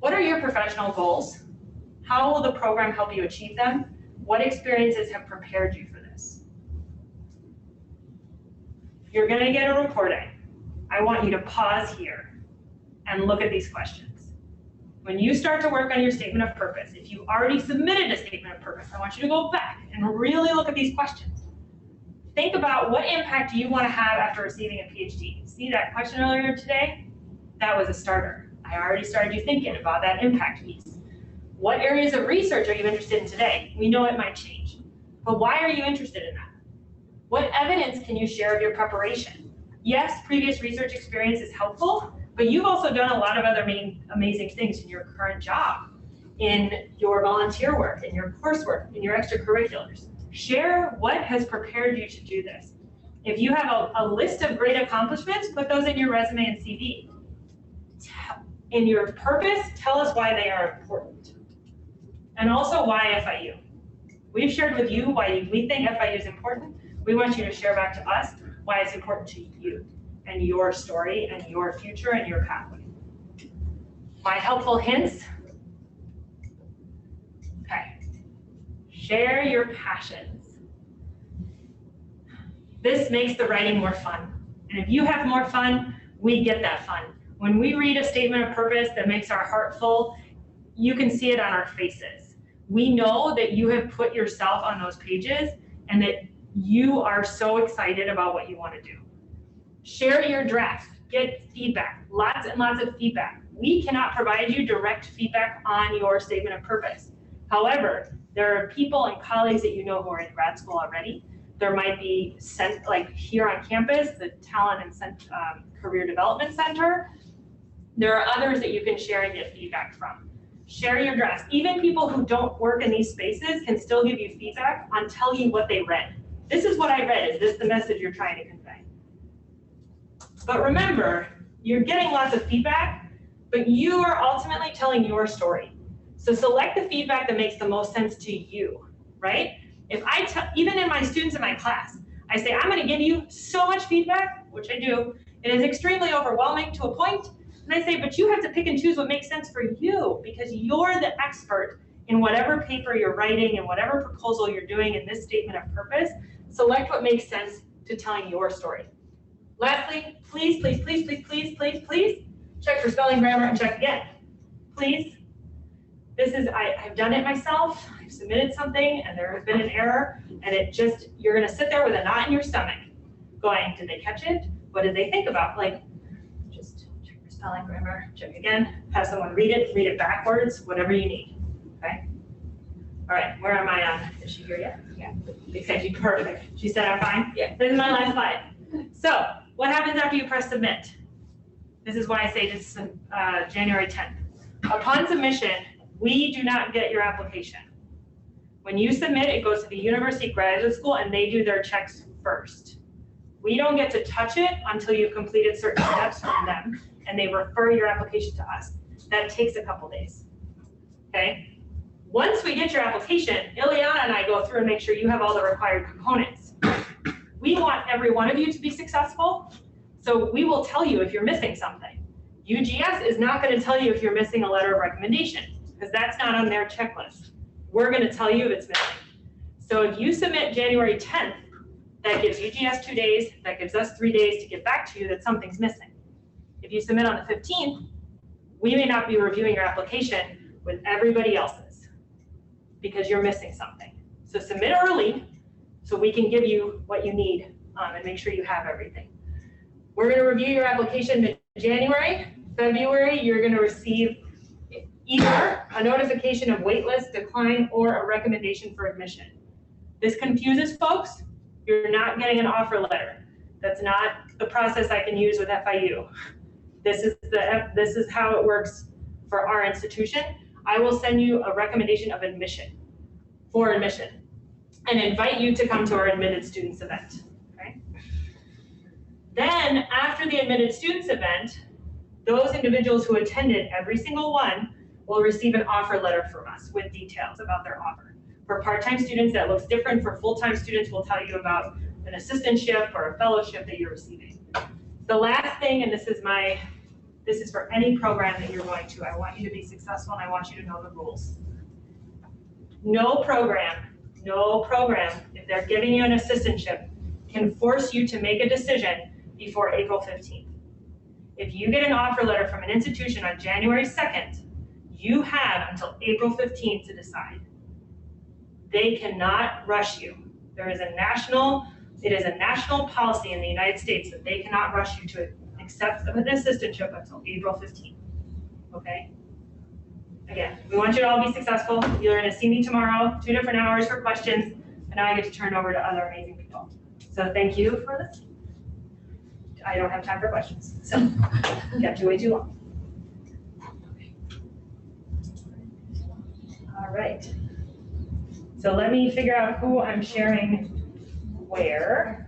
are your professional goals? How will the program help you achieve them? What experiences have prepared you for this? You're gonna get a recording. I want you to pause here and look at these questions. When you start to work on your statement of purpose, if you already submitted a statement of purpose, I want you to go back and really look at these questions. Think about what impact do you want to have after receiving a PhD. See that question earlier today? That was a starter. I already started you thinking about that impact piece. What areas of research are you interested in today? We know it might change, but why are you interested in that? What evidence can you share of your preparation? Yes, previous research experience is helpful, but you've also done a lot of other amazing things in your current job, in your volunteer work, in your coursework, in your extracurriculars. Share what has prepared you to do this. If you have a list of great accomplishments, put those in your resume and CV. In your purpose, tell us why they are important. And also why FIU. We've shared with you why we think FIU is important. We want you to share back to us why it's important to you and your story and your future and your pathway. My helpful hints. Okay. Share your passions. This makes the writing more fun. And if you have more fun, we get that fun. When we read a statement of purpose that makes our heart full, you can see it on our faces. We know that you have put yourself on those pages and that you are so excited about what you want to do. Share your draft, get feedback, lots and lots of feedback. We cannot provide you direct feedback on your statement of purpose. However, there are people and colleagues that you know who are in grad school already. There might be, like here on campus, the Talent and Career Development Center. There are others that you can share and get feedback from. Share your drafts. Even people who don't work in these spaces can still give you feedback on telling you what they read. This is what I read. Is this the message you're trying to convey? But remember, you're getting lots of feedback, but you are ultimately telling your story. So select the feedback that makes the most sense to you, right? If I tell, even in my students in my class, I say, I'm going to give you so much feedback, which I do. It is extremely overwhelming to a point. And I say, but you have to pick and choose what makes sense for you because you're the expert in whatever paper you're writing and whatever proposal you're doing in this statement of purpose. Select what makes sense to telling your story. Lastly, please, please, please, please, please, please, please, check for spelling, grammar, and check again. Please. This is, I've done it myself. I've submitted something and there has been an error and it just, you're gonna sit there with a knot in your stomach going, did they catch it? What did they think about? Like, just check for spelling, grammar, check again, have someone read it backwards, whatever you need, okay? All right, where am I on? Is she here yet? Yeah. Okay, she's perfect. She said I'm fine? Yeah. This is my last slide. So, what happens after you press submit? This is why I say this is January 10th. Upon submission, we do not get your application. When you submit, it goes to the university graduate school and they do their checks first. We don't get to touch it until you've completed certain steps from them and they refer your application to us. That takes a couple days, okay? Once we get your application, Ileana and I go through and make sure you have all the required components. We want every one of you to be successful, so we will tell you if you're missing something. UGS is not going to tell you if you're missing a letter of recommendation, because that's not on their checklist. We're going to tell you if it's missing. So if you submit January 10th, that gives UGS 2 days, that gives us 3 days to get back to you that something's missing. If you submit on the 15th, we may not be reviewing your application with everybody else's because you're missing something. So submit early so we can give you what you need and make sure you have everything. We're going to review your application mid-January. February, you're going to receive either a notification of waitlist, decline, or a recommendation for admission. This confuses folks. You're not getting an offer letter. That's not the process I can use with FIU. This is how it works for our institution. I will send you a recommendation of admission, for admission, and invite you to come to our admitted students event, okay? Then after the admitted students event, those individuals who attended every single one will receive an offer letter from us with details about their offer. For part-time students, that looks different. For full-time students, we'll tell you about an assistantship or a fellowship that you're receiving. The last thing, and this is for any program that you're going to, I want you to be successful and I want you to know the rules. No program, if they're giving you an assistantship, can force you to make a decision before April 15th. If you get an offer letter from an institution on January 2nd, you have until April 15th to decide. They cannot rush you. It is a national policy in the United States that they cannot rush you to accept an assistantship until April 15th, okay? Again, we want you to all be successful. You're gonna see me tomorrow, 2 different hours for questions, and now I get to turn over to other amazing people. So thank you for this. I don't have time for questions, so kept you way too long. All right. So let me figure out who I'm sharing where.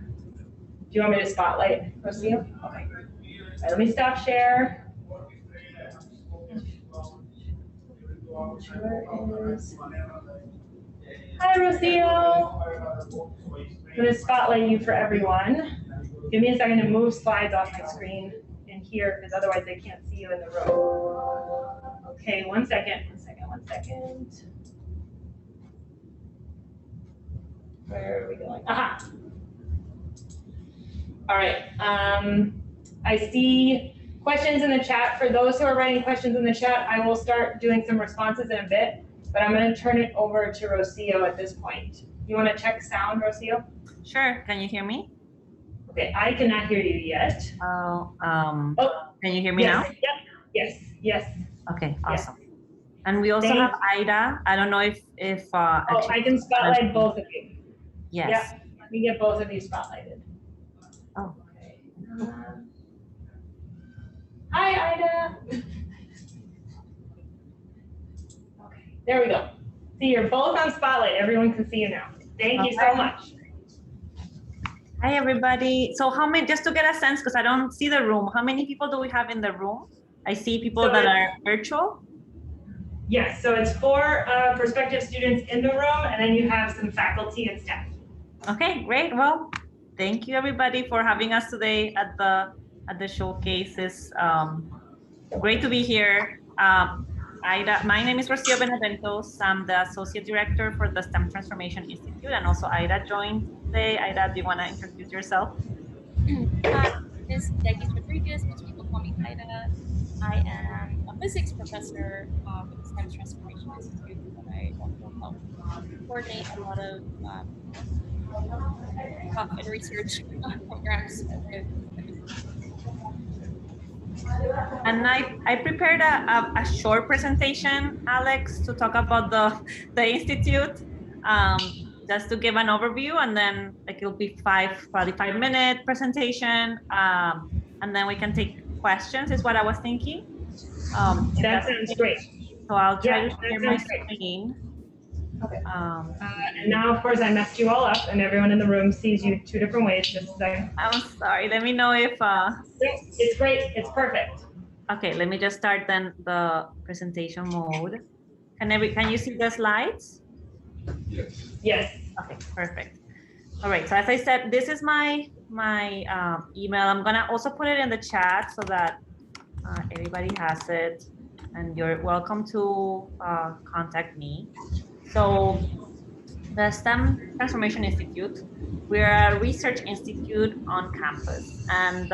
Do you want me to spotlight Rocio? Okay. All right, let me stop share. Hi, Rocio. I'm going to spotlight you for everyone. Give me a second to move slides off my screen in here, because otherwise they can't see you in the room. Okay, one second. Where are we going? Aha. All right, I see questions in the chat. For those who are writing questions in the chat, I will start doing some responses in a bit, but I'm gonna turn it over to Rocio at this point. You wanna check sound, Rocio? Sure. Can you hear me? Okay, I cannot hear you yet. Oh, Oh, can you hear me now? Yes. Okay, Yes. awesome. And we also have Ida. I don't know if Oh, I can spotlight both of you. Yes. Yeah, let me get both of you spotlighted. Oh. Okay. Hi, Ida. Okay, there we go. See, you're both on spotlight. Everyone can see you now. Thank you so much. Hi, everybody. So how many, just to get a sense, because I don't see the room, how many people do we have in the room? I see people that are virtual. Yes, so it's 4 prospective students in the room, and then you have some faculty and staff. Okay, great. Well, thank you everybody for having us today at the showcase. It's great to be here. My name is Rocio Benaventos. I'm the Associate Director for the STEM Transformation Institute, and also Ida joined today. Ida, do you want to introduce yourself? Hi, this is Deggis Rodriguez. Most people call me Ida. I am a physics professor with the STEM Transformation Institute, but I also help coordinate a lot of and research programs with. And I prepared a short presentation, Alex, to talk about the Institute, just to give an overview, and then like it'll be probably 5-minute presentation, and then we can take questions is what I was thinking. That sounds great. So I'll try to share my screen. Okay. And now, of course, I messed you all up, and everyone in the room sees you 2 different ways. Just a second. I'm sorry. Let me know if. It's great. It's perfect. Okay, let me just start then the presentation mode. Can you see the slides? Yes. Okay, perfect. All right. So as I said, this is my email. I'm gonna also put it in the chat so that everybody has it, and you're welcome to contact me. So the STEM Transformation Institute, we're a research institute on campus, and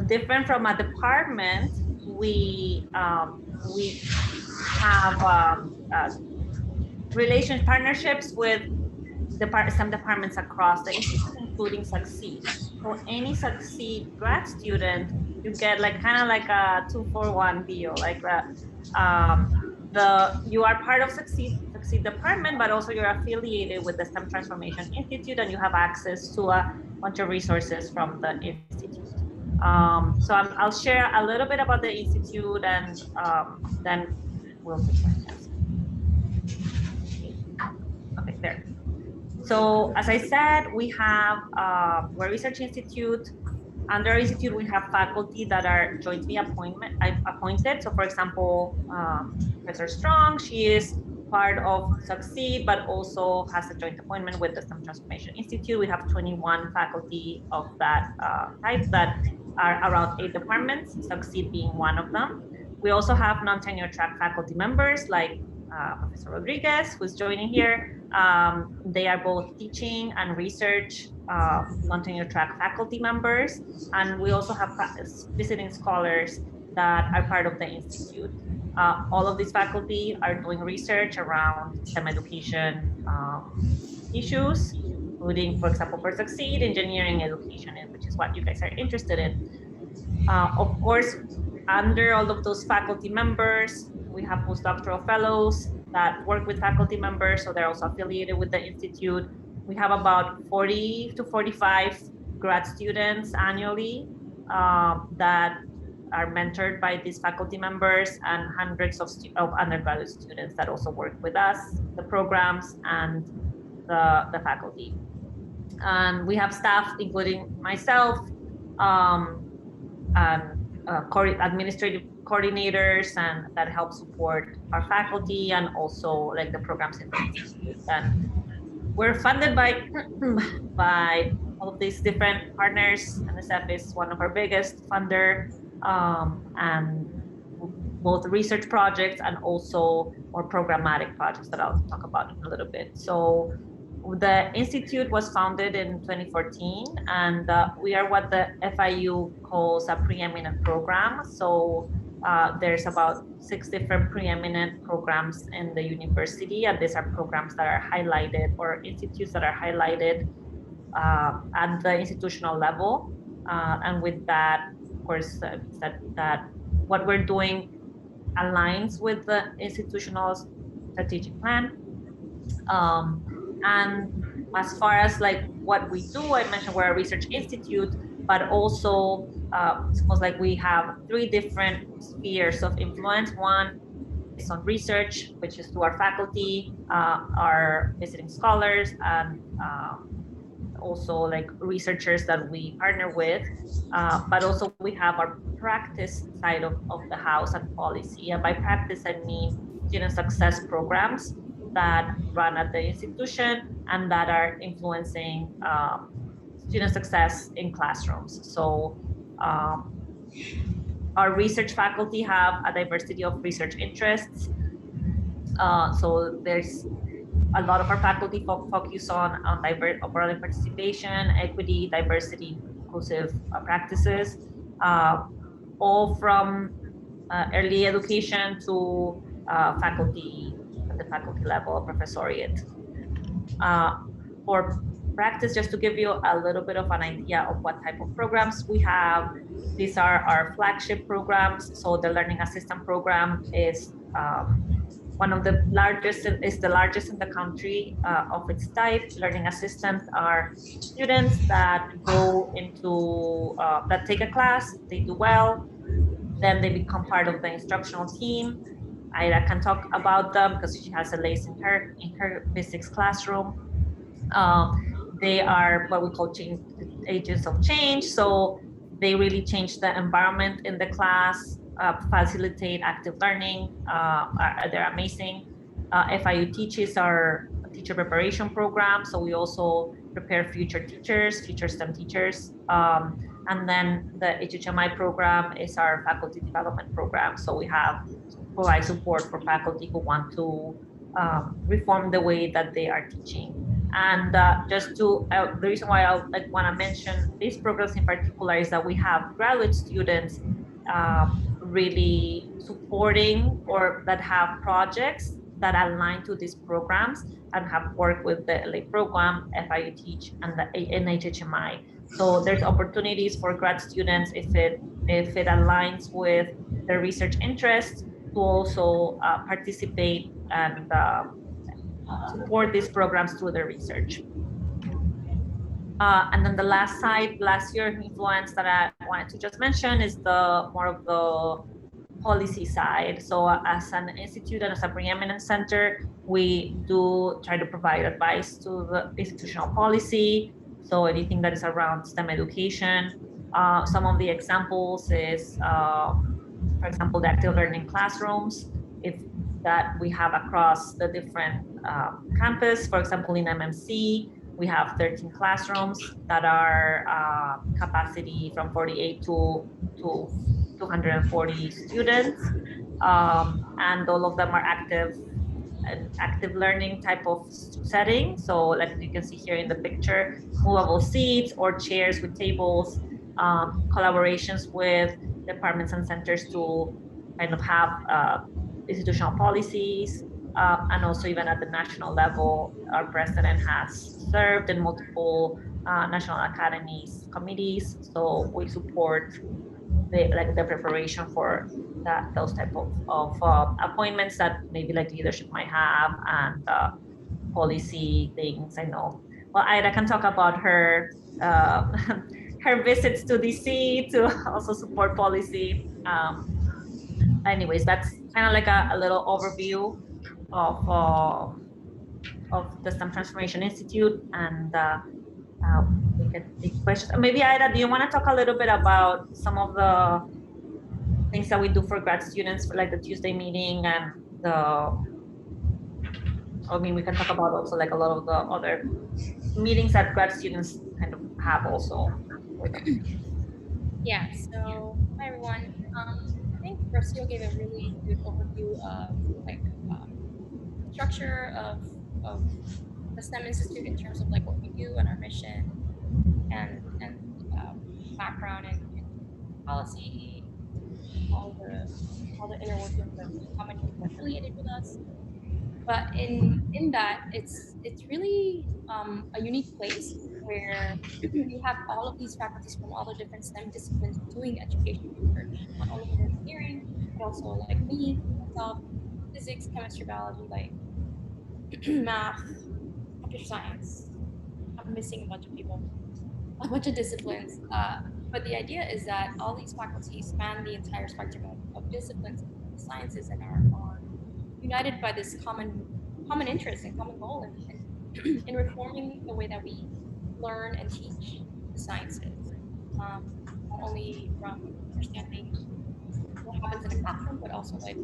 different from a department, we have partnerships with some departments across the institute, including Succeed. So any Succeed grad student, you get like kind of like a 2-for-1 deal, like that. You are part of Succeed department, but also you're affiliated with the STEM Transformation Institute, and you have access to a bunch of resources from the institute. So I'll share a little bit about the institute, and then we'll take questions. Okay, there. So as I said, we have we're a research institute. Under our institute, we have faculty that are jointly appointed. So for example, Professor Strong, she is part of Succeed, but also has a joint appointment with the STEM Transformation Institute. We have 21 faculty of that type that are around 8 departments, Succeed being one of them. We also have non-tenure track faculty members like Professor Rodriguez, who's joining here. They are both teaching and research non-tenure track faculty members. And we also have visiting scholars that are part of the institute. All of these faculty are doing research around STEM education issues, including, for example, for Succeed, engineering education, which is what you guys are interested in. Of course, under all of those faculty members, we have postdoctoral fellows that work with faculty members, so they're also affiliated with the institute. We have about 40 to 45 grad students annually that are mentored by these faculty members, and hundreds of undergraduate students that also work with us, the programs and the faculty. And we have staff, including myself, and administrative coordinators, and that help support our faculty and also like the programs in the institute. And we're funded by all of these different partners. NSF is one of our biggest funder, and both research projects and also more programmatic projects that I'll talk about in a little bit. So the Institute was founded in 2014, and we are what the FIU calls a preeminent program. So there's about 6 different preeminent programs in the university, and these are programs that are highlighted, or institutes that are highlighted at the institutional level. And with that, of course, that what we're doing aligns with the institutional strategic plan. And as far as like what we do, I mentioned we're a research institute, but also it's almost like we have 3 different spheres of influence. One is on research, which is through our faculty, our visiting scholars, and also like researchers that we partner with, but also we have our practice side of the house and policy. And by practice, I mean student success programs that run at the institution and that are influencing student success in classrooms. So our research faculty have a diversity of research interests. So there's a lot of our faculty focus on broader participation, equity, diversity, inclusive practices, all from early education to faculty at the faculty level, professoriate. For practice, just to give you a little bit of an idea of what type of programs we have, these are our flagship programs. So the Learning Assistant program is one of the largest, is the largest in the country of its type. Learning assistants are students that go into, that take a class, they do well, then they become part of the instructional team. Ida can talk about them because she has a place in her physics classroom. They are what we call agents of change. So they really change the environment in the class, facilitate active learning. They're amazing. FIU teaches our teacher preparation program. So we also prepare future teachers, future STEM teachers. And then the HHMI program is our faculty development program. So we provide support for faculty who want to reform the way that they are teaching. And just to, the reason why I want to mention these programs in particular is that we have graduate students really supporting or that have projects that align to these programs and have worked with the LA program, FIU Teach, and the HHMI. So there's opportunities for grad students if it aligns with their research interests to also participate and support these programs through their research. And then the last year influence that I wanted to just mention is the more of the policy side. So as an institute and as a preeminent center, we do try to provide advice to the institutional policy. So anything that is around STEM education. Some of the examples is, for example, the active learning classrooms, that we have across the different campus. For example, in MMC, we have 13 classrooms that are capacity from 48 to 240 students. And all of them are active learning type of setting. So like you can see here in the picture, movable seats or chairs with tables, collaborations with departments and centers to kind of have institutional policies, and also even at the national level, our president has served in multiple national academies committees. So we support the preparation for those type of appointments that maybe like leadership might have, and policy things. I know. Well, Ida can talk about her her visits to DC to also support policy. Anyways, that's kind of like a little overview of the STEM Transformation Institute, and we can take questions. Maybe Ida, do you want to talk a little bit about some of the things that we do for grad students, for like the Tuesday meeting and I mean, we can talk about also like a lot of the other meetings that grad students kind of have also. Yeah, so hi everyone. I think Rocio gave a really good overview of like structure of the STEM Institute in terms of like what we do and our mission and background and policy, all the inner workings of how many people are affiliated with us. But in that, it's really a unique place where you have all of these faculties from all the different STEM disciplines doing education research, not only in engineering, but also like me, myself, physics, chemistry, biology, like math, computer science. I'm missing a bunch of people, a bunch of disciplines. But the idea is that all these faculties span the entire spectrum of disciplines and sciences and are united by this common interest and common goal in reforming the way that we learn and teach the sciences. Not only from understanding what happens in a classroom, but also like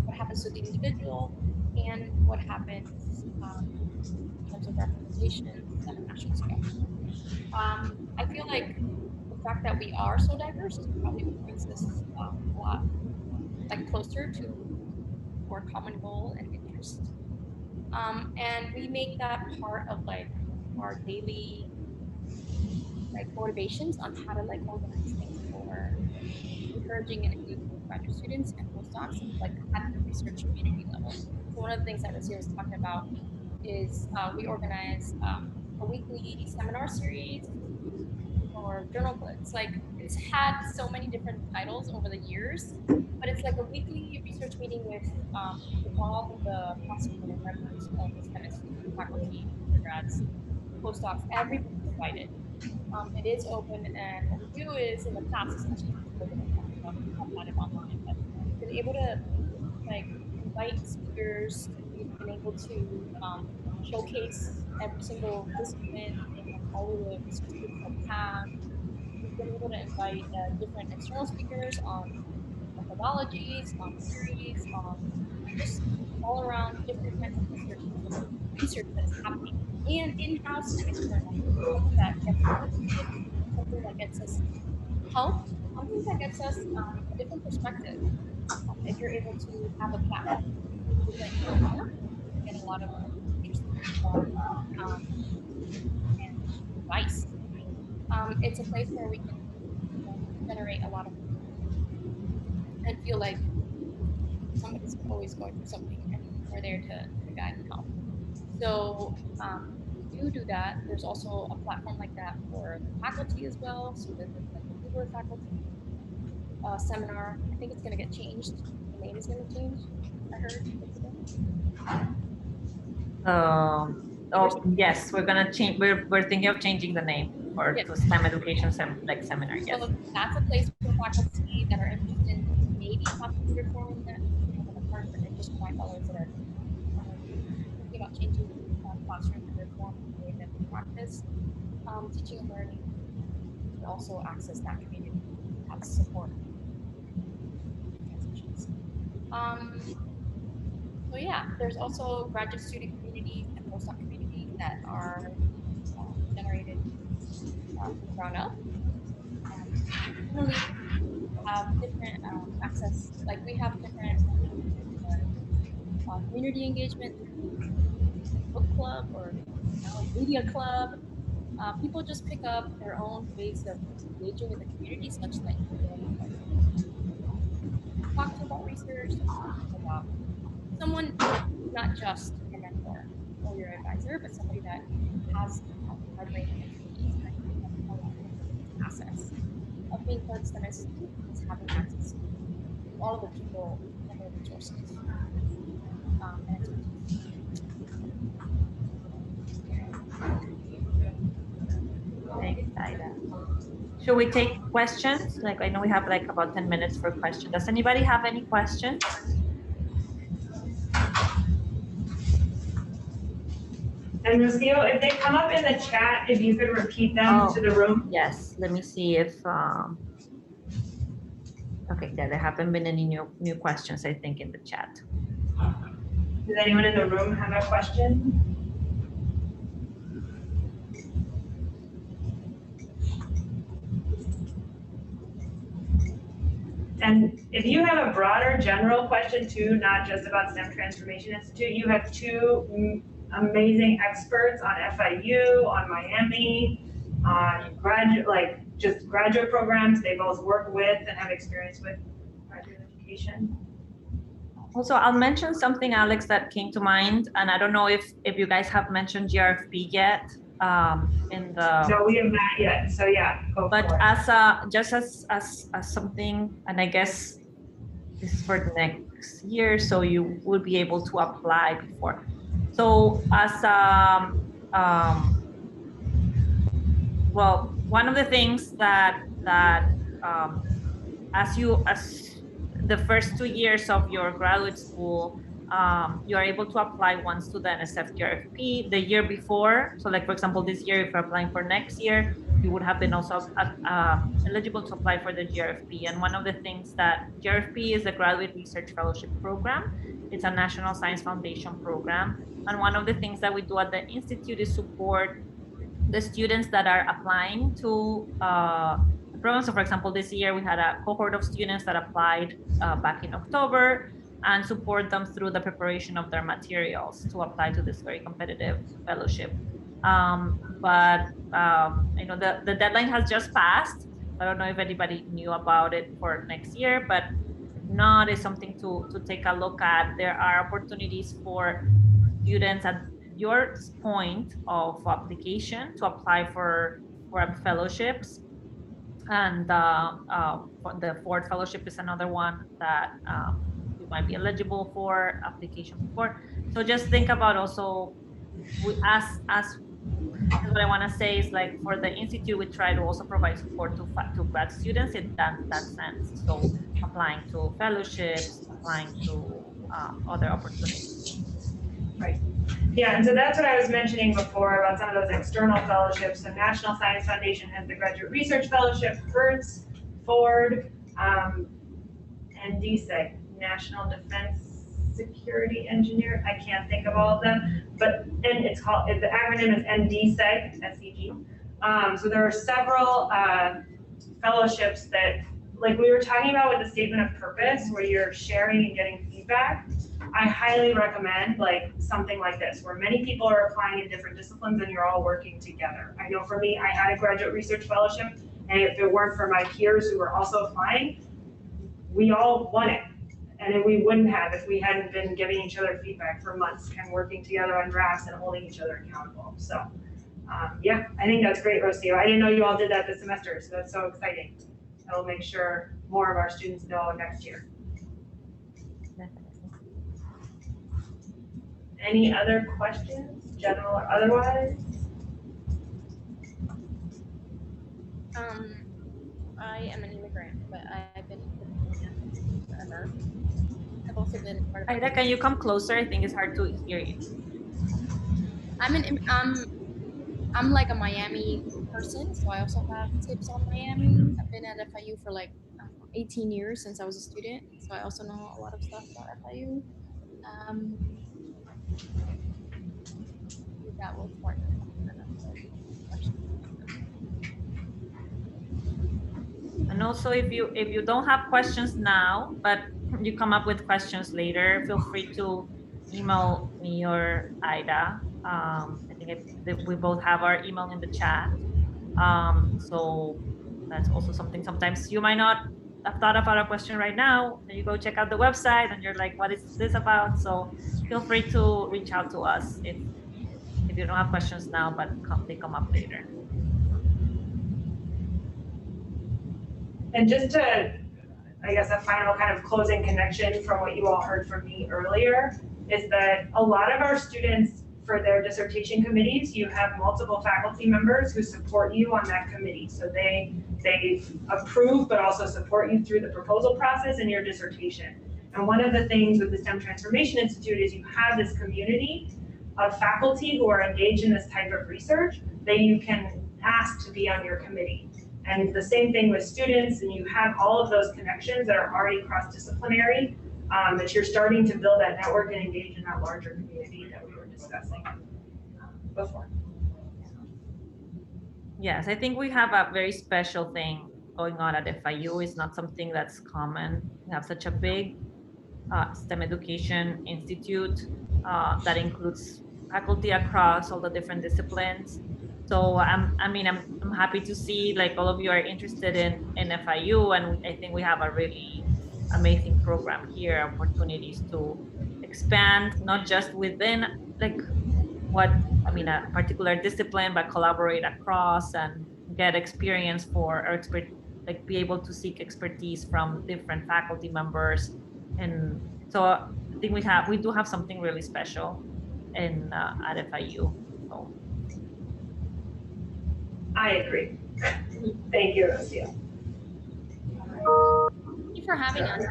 what happens to the individual and what happens in terms of representation at a national scale. I feel like the fact that we are so diverse is probably what makes this a lot like closer to our common goal and interest. And we make that part of like our daily like motivations on how to like organize things for encouraging and engaging graduate students and postdocs like at the research community level. So one of the things that Rocio was talking about is we organize a weekly seminar series or journal club. It's like it's had so many different titles over the years, but it's like a weekly research meeting with all of the possible members of the STEM Institute, faculty, undergrads, postdocs, everybody's invited. It is open, and what we do is in the past, especially COVID and stuff, we have had it online, but we've been able to like invite speakers. We've been able to showcase every single discipline and all of the research groups that we have. We've been able to invite different external speakers on methodologies, on theories, on just all around different kinds of research that is happening, and in-house and external. Something that gets us motivated, something that gets us help, something that gets us a different perspective. If you're able to have a platform to like learn more, you get a lot of interesting feedback and advice. It's a place where we can generate a lot of and feel like somebody's always going through something and we're there to guide and help. So we do that. There's also a platform like that for the faculty as well. So there's like a newer faculty seminar. I think it's going to get changed. The name is going to change. I heard. Oh yes, we're gonna change. We're thinking of changing the name or to STEM education seminar. Yes. So that's a place for faculty that are interested in maybe possibly reforming that. The current just my fellows that are thinking about changing classroom and reform the way that we practice teaching and learning. And also access that community, have support transitions. So yeah, there's also graduate student communities and postdoc communities that are generated from the ground up. Really have different access, like we have different community engagement, book club or media club. People just pick up their own ways of engaging with the community, such that you can talk to about research, about someone not just your mentor or your advisor, but somebody that has a wide range of expertise and access of being part of STEM Institute is having access to all of the people and their resources and expertise. Thanks, Ida. Should we take questions? Like I know we have like about 10 minutes for questions. Does anybody have any questions? And Rocio, if they come up in the chat, if you could repeat them to the room. Yes, let me see if, okay, there haven't been any new questions, I think, in the chat. Does anyone in the room have a question? And if you have a broader general question too, not just about STEM Transformation Institute, you have two amazing experts on FIU, on Miami, on graduate programs. They both work with and have experience with graduate education. Also, I'll mention something, Alex, that came to mind, and I don't know if you guys have mentioned GRFP yet in the. No, we have not yet. So yeah, go but for it. as something, and I guess this is for the next year, so you will be able to apply before. So as well, one of the things that as the first 2 years of your graduate school, you are able to apply once to the NSF GRFP. The year before, so like for example, this year, if you're applying for next year, you would have been also eligible to apply for the GRFP. And one of the things that GRFP is a Graduate Research Fellowship Program. It's a National Science Foundation program. And one of the things that we do at the Institute is support the students that are applying to program. So for example, this year we had a cohort of students that applied back in October, and support them through the preparation of their materials to apply to this very competitive fellowship. But you know, the deadline has just passed. I don't know if anybody knew about it for next year, but if not, it's something to take a look at. There are opportunities for students at your point of application to apply for fellowships. And the Ford Fellowship is another one that you might be eligible for application for. So just think about also, as what I want to say is, like, for the Institute, we try to also provide support to grad students in that sense. So applying to fellowships, applying to other opportunities. Right. Yeah, and so that's what I was mentioning before about some of those external fellowships. The National Science Foundation has the Graduate Research Fellowship, Hertz, Ford, NDSEC, National Defense Security Engineer. I can't think of all of them, but and it's called, the acronym is NDSEC, SEG. So there are several fellowships that, like we were talking about with the statement of purpose, where you're sharing and getting feedback. I highly recommend like something like this, where many people are applying in different disciplines and you're all working together. I know for me, I had a graduate research fellowship, and if it weren't for my peers who were also applying, we all won it. And we wouldn't have if we hadn't been giving each other feedback for months and working together on drafts and holding each other accountable. So yeah, I think that's great, Rocio. I didn't know you all did that this semester, so that's so exciting. I will make sure more of our students know next year. Any other questions, general or otherwise? I am an immigrant, but I've been forever. I've also been part of. Aida, can you come closer? I think it's hard to hear you. I'm like a Miami person, so I also have tips on Miami. I've been at FIU for like 18 years since I was a student, so I also know a lot of stuff about FIU. That will spark And also, if you don't have questions now, but you come up with questions later, feel free to email me or Aida. I think we both have our email in the chat. So that's also something. Sometimes you might not have thought about a question right now, and you go check out the website and you're like, what is this about? So feel free to reach out to us if you don't have questions now, but they come up later. And just to, I guess, a final kind of closing connection from what you all heard from me earlier, is that a lot of our students, for their dissertation committees, you have multiple faculty members who support you on that committee. So they approve, but also support you through the proposal process in your dissertation. And one of the things with the STEM Transformation Institute is you have this community of faculty who are engaged in this type of research that you can ask to be on your committee. And the same thing with students, and you have all of those connections that are already cross-disciplinary, that you're starting to build that network and engage in that larger community that we were discussing before. Yes, I think we have a very special thing going on at FIU. It's not something that's common. We have such a big STEM education institute that includes faculty across all the different disciplines. So I'm happy to see like all of you are interested in FIU, and I think we have a really amazing program here, opportunities to expand not just within like a particular discipline, but collaborate across and get experience for or like be able to seek expertise from different faculty members. And so I think we do have something really special in at FIU. So. I agree. Thank you, Rosia. Thank you for having us.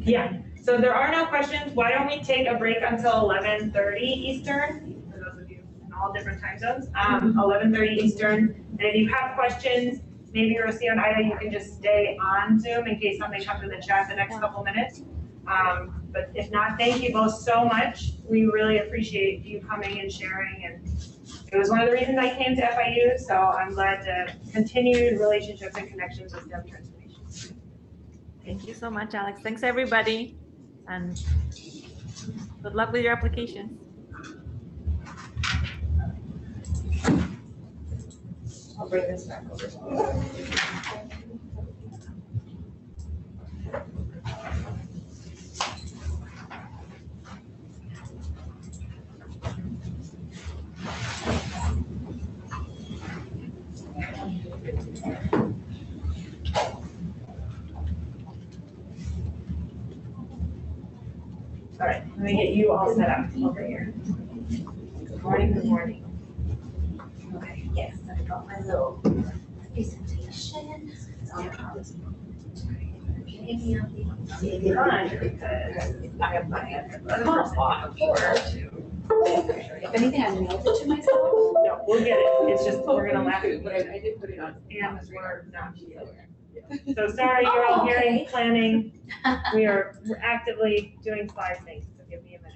Yeah, so there are no questions. Why don't we take a break until 11:30 Eastern, for those of you in all different time zones, 11:30 Eastern. And if you have questions, maybe Rosia and Ida, you can just stay on Zoom in case something comes in the chat the next couple minutes. But if not, thank you both so much. We really appreciate you coming and sharing, and it was one of the reasons I came to FIU, so I'm glad to continue relationships and connections with STEM transformation. Thank you so much, Alex. Thanks, everybody. And good luck with your applications. I'll bring this back over. All right, let me get you all set up over here. Good morning, good morning. Okay, yes, I got my little presentation. Maybe on because I have my other spot for If anything, I mailed it to myself. No, we'll get it. It's just, we're gonna laugh at But I did put it on. and we're not. So sorry, you're all hearing, planning. We're actively doing 5 things, so give me a minute.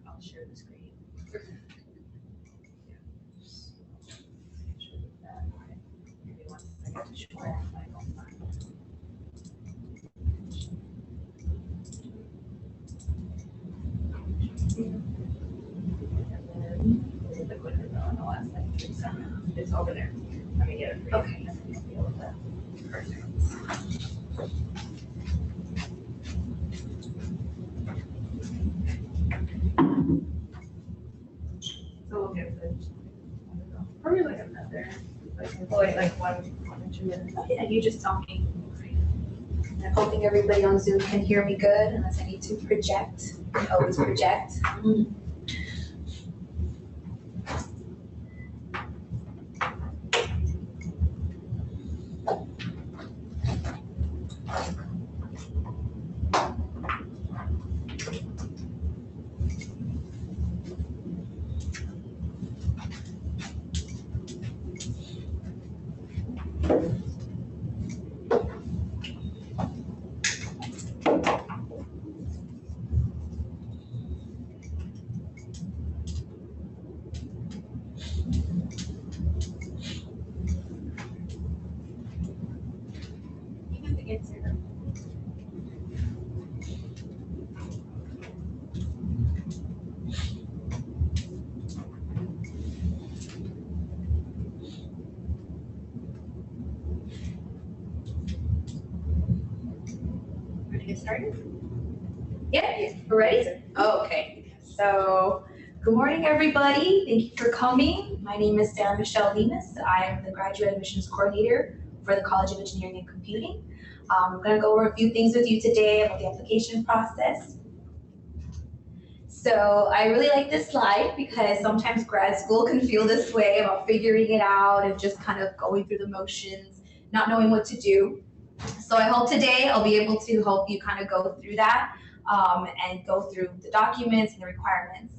I'll share the screen. It's over there. Let me get it. Okay. Perfect. So we'll get the, probably like another, like 1 or 2 minutes. Yeah, you just tell me. I'm hoping everybody on Zoom can hear me good unless I need to project. I can always project. Ready to get started? Yeah, we're ready? Oh, okay. So Good morning, everybody. Thank you for coming. My name is Sarah Michelle Lemus. I am the Graduate Admissions Coordinator for the College of Engineering and Computing. I'm going to go over a few things with you today about the application process. So I really like this slide because sometimes grad school can feel this way about figuring it out and just kind of going through the motions, not knowing what to do. So I hope today I'll be able to help you kind of go through that and go through the documents and the requirements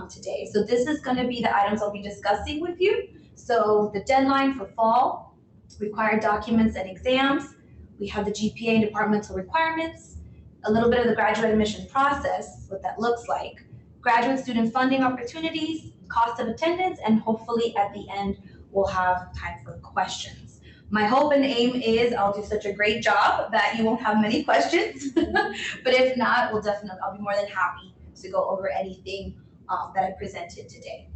today. So this is going to be the items I'll be discussing with you. So the deadline for fall, required documents and exams. We have the GPA and departmental requirements, a little bit of the graduate admission process, what that looks like, graduate student funding opportunities, cost of attendance, and hopefully at the end we'll have time for questions. My hope and aim is I'll do such a great job that you won't have many questions, but if not, I'll be more than happy to go over anything that I presented today.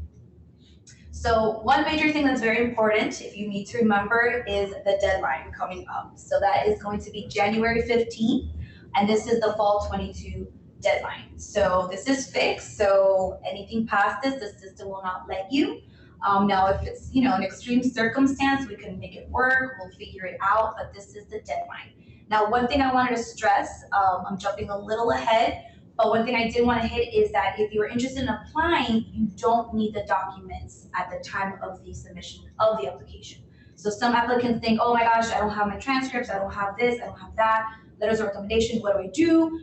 So one major thing that's very important, if you need to remember, is the deadline coming up. So that is going to be January 15th, and this is the fall 22 deadline. So this is fixed, so anything past this, the system will not let you. Now, if it's an extreme circumstance, we can make it work, we'll figure it out, but this is the deadline. Now, one thing I wanted to stress, I'm jumping a little ahead, but one thing I did want to hit is that if you're interested in applying, you don't need the documents at the time of the submission of the application. So some applicants think, oh my gosh, I don't have my transcripts, I don't have this, I don't have that, letters of recommendation, what do I do?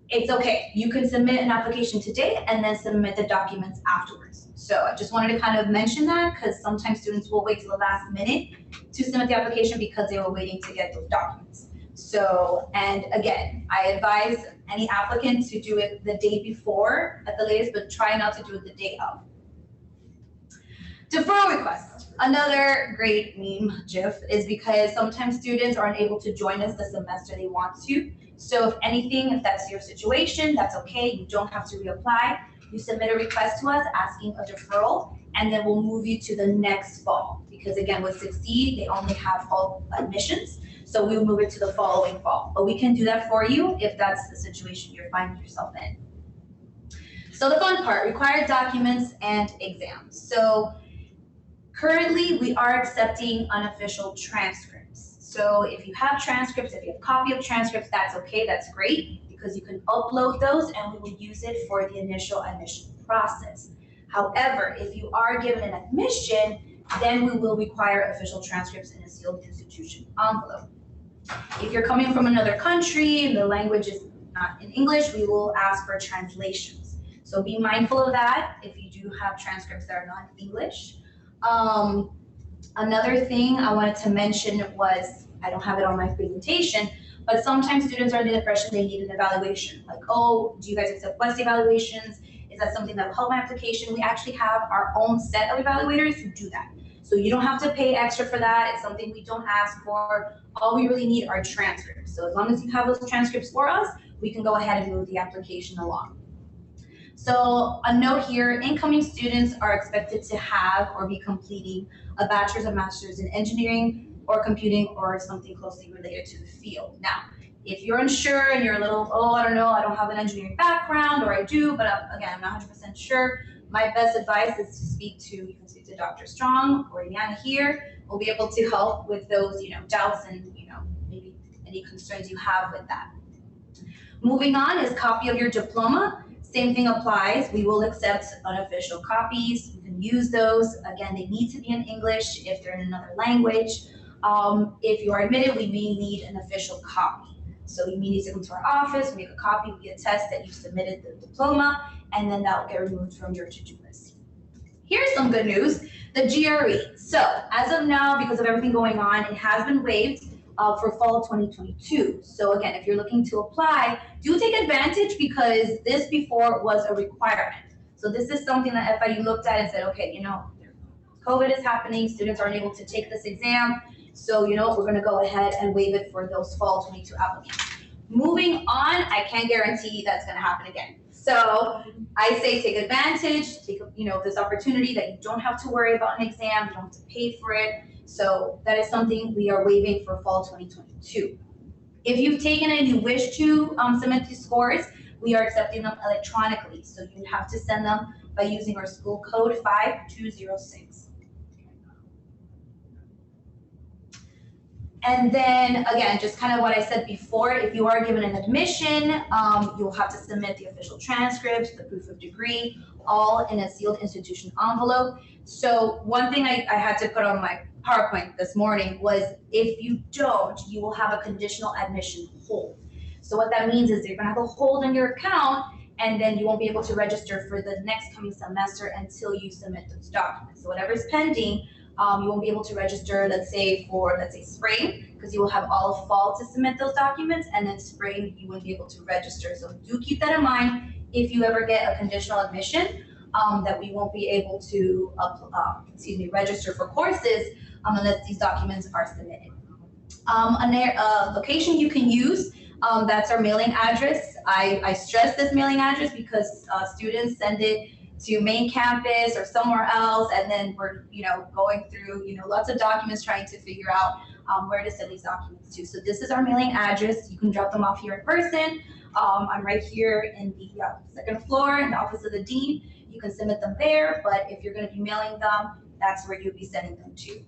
It's okay, you can submit an application today and then submit the documents afterwards. So I just wanted to kind of mention that because sometimes students will wait till the last minute to submit the application because they were waiting to get those documents. So, and again, I advise any applicant to do it the day before at the latest, but try not to do it the day of. Deferral request. Another great meme GIF is because sometimes students are unable to join us the semester they want to. So if anything, if that's your situation, that's okay. You don't have to reapply. You submit a request to us asking a deferral, and then we'll move you to the next fall. Because again, with Succeed, they only have fall admissions. So we'll move it to the following fall. But we can do that for you if that's the situation you're finding yourself in. So the fun part, required documents and exams. So currently, we are accepting unofficial transcripts. So if you have transcripts, if you have a copy of transcripts, that's okay, that's great, because you can upload those and we will use it for the initial admission process. However, if you are given an admission, then we will require official transcripts in a sealed institution envelope. If you're coming from another country and the language is not in English, we will ask for translations. So be mindful of that if you do have transcripts that are not in English. Another thing I wanted to mention was, I don't have it on my presentation, but sometimes students are under the impression they need an evaluation. Like, oh, do you guys accept West evaluations? Is that something that will help my application? We actually have our own set of evaluators who do that. So you don't have to pay extra for that. It's something we don't ask for. All we really need are transcripts. So as long as you have those transcripts for us, we can go ahead and move the application along. So a note here, incoming students are expected to have or be completing a bachelor's or master's in engineering or computing or something closely related to the field. Now, if you're unsure and you're a little, oh, I don't know, I don't have an engineering background, or I do, but again, I'm not 100% sure, my best advice is to you can speak to Dr. Strong or Yana here. We'll be able to help with those, doubts and, maybe any concerns you have with that. Moving on is copy of your diploma. Same thing applies. We will accept unofficial copies. You can use those. Again, they need to be in English if they're in another language. If you are admitted, we may need an official copy. So you need to come to our office, make a copy, we attest that you submitted the diploma, and then that will get removed from your to-do list. Here's some good news, the GRE. So as of now, because of everything going on, it has been waived for fall 2022. So again, if you're looking to apply, do take advantage because this before was a requirement. So this is something that FIU looked at and said, okay, COVID is happening, students aren't able to take this exam. So we're gonna go ahead and waive it for those fall 22 applicants. Moving on, I can't guarantee that's gonna happen again. So I say take advantage, take this opportunity that you don't have to worry about an exam, you don't have to pay for it. So that is something we are waiving for fall 2022. If you've taken it and you wish to submit these scores, we are accepting them electronically. So you have to send them by using our school code 5206. And then again, just kind of what I said before, if you are given an admission, you'll have to submit the official transcript, the proof of degree, all in a sealed institution envelope. So one thing I had to put on my PowerPoint this morning was if you don't, you will have a conditional admission hold. So what that means is you're gonna have a hold on your account and then you won't be able to register for the next coming semester until you submit those documents. So whatever's pending, you won't be able to register, let's say spring, because you will have all of fall to submit those documents, and then spring you wouldn't be able to register. So do keep that in mind if you ever get a conditional admission, that we won't be able to register for courses unless these documents are submitted. A location you can use, that's our mailing address. I stress this mailing address because students send it to main campus or somewhere else, and then we're going through lots of documents trying to figure out where to send these documents to. So this is our mailing address. You can drop them off here in person. I'm right here in the second floor in the office of the dean. You can submit them there, but if you're going to be mailing them, that's where you'll be sending them to.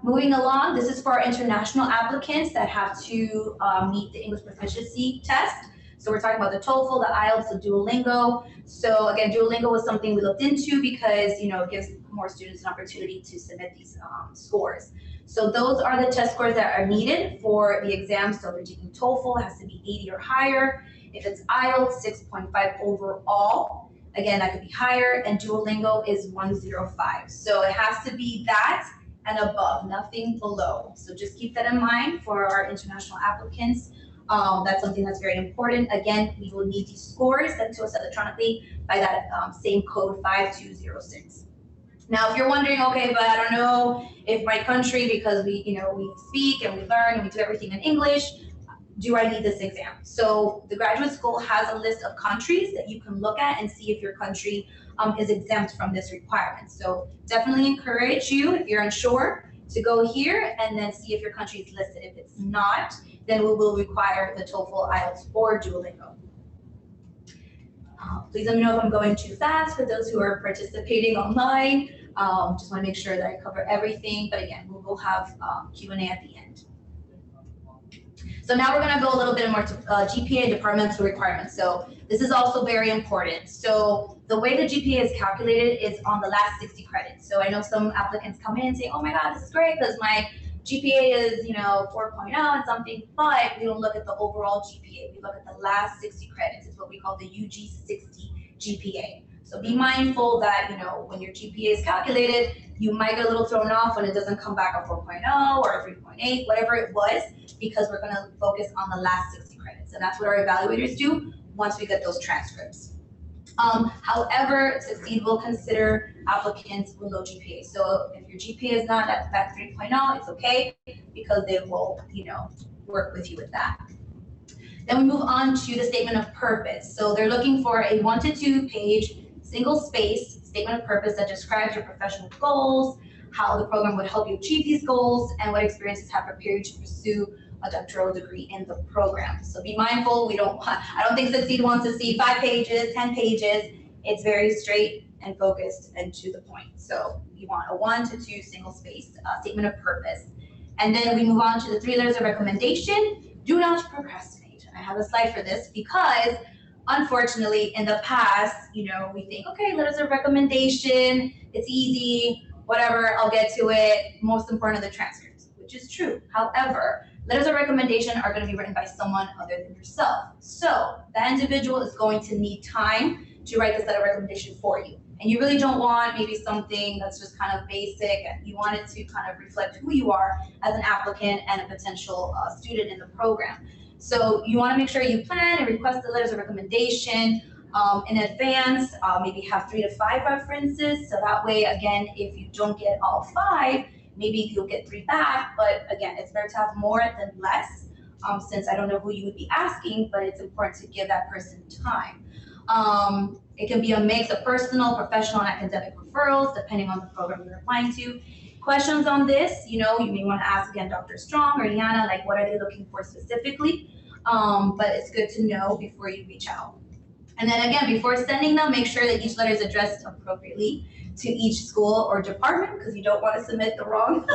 Moving along, this is for our international applicants that have to meet the English proficiency test. So we're talking about the TOEFL, the IELTS, the Duolingo. So again, Duolingo was something we looked into because it gives more students an opportunity to submit these scores. So those are the test scores that are needed for the exam. So if you're taking TOEFL, it has to be 80 or higher. If it's IELTS, 6.5 overall. Again, that could be higher, and Duolingo is 105. So it has to be that and above, nothing below. So just keep that in mind for our international applicants. That's something that's very important. Again, we will need these scores sent to us electronically by that same code 5206. Now, if you're wondering, okay, but I don't know if my country, because we speak and we learn and we do everything in English, do I need this exam? So the graduate school has a list of countries that you can look at and see if your country is exempt from this requirement. So definitely encourage you, if you're unsure, to go here and then see if your country is listed. If it's not, then we will require the TOEFL, IELTS, or Duolingo. Please let me know if I'm going too fast for those who are participating online. Just want to make sure that I cover everything. But again, we will have Q&A at the end. So now we're going to go a little bit more to GPA departmental requirements. So this is also very important. So the way the GPA is calculated is on the last 60 credits. So I know some applicants come in and say, oh my God, this is great because my GPA is 4.0 and something, but we don't look at the overall GPA. We look at the last 60 credits. It's what we call the UG 60 GPA. So be mindful that when your GPA is calculated, you might get a little thrown off when it doesn't come back a 4.0 or a 3.8, whatever it was, because we're going to focus on the last 60 credits. And that's what our evaluators do once we get those transcripts. However, Succeed will consider applicants with low GPA. So if your GPA is not at that 3.0, it's okay because they will, work with you with that. Then we move on to the statement of purpose. So they're looking for a 1 to 2 page single space statement of purpose that describes your professional goals, how the program would help you achieve these goals, and what experiences have prepared you to pursue a doctoral degree in the program. So be mindful, I don't think Succeed wants to see 5 pages, 10 pages. It's very straight and focused and to the point. So you want a 1 to 2 single space statement of purpose. And then we move on to the 3 letters of recommendation. Do not procrastinate. I have a slide for this because unfortunately in the past, we think, okay, letters of recommendation, it's easy, whatever, I'll get to it. Most important are the transcripts, which is true. However, letters of recommendation are going to be written by someone other than yourself. So that individual is going to need time to write this letter of recommendation for you. And you really don't want maybe something that's just kind of basic, and you want it to kind of reflect who you are as an applicant and a potential student in the program. So you want to make sure you plan and request the letters of recommendation in advance, maybe have 3 to 5 references. So that way, again, if you don't get all 5, maybe you'll get 3 back. But again, it's better to have more than less, since I don't know who you would be asking, but it's important to give that person time. It can be a mix of personal, professional, and academic referrals, depending on the program you're applying to. Questions on this, you may want to ask again Dr. Strong or Liana, what are they looking for specifically? But it's good to know before you reach out. And then again, before sending them, make sure that each letter is addressed appropriately to each school or department, because you don't want to submit the wrong,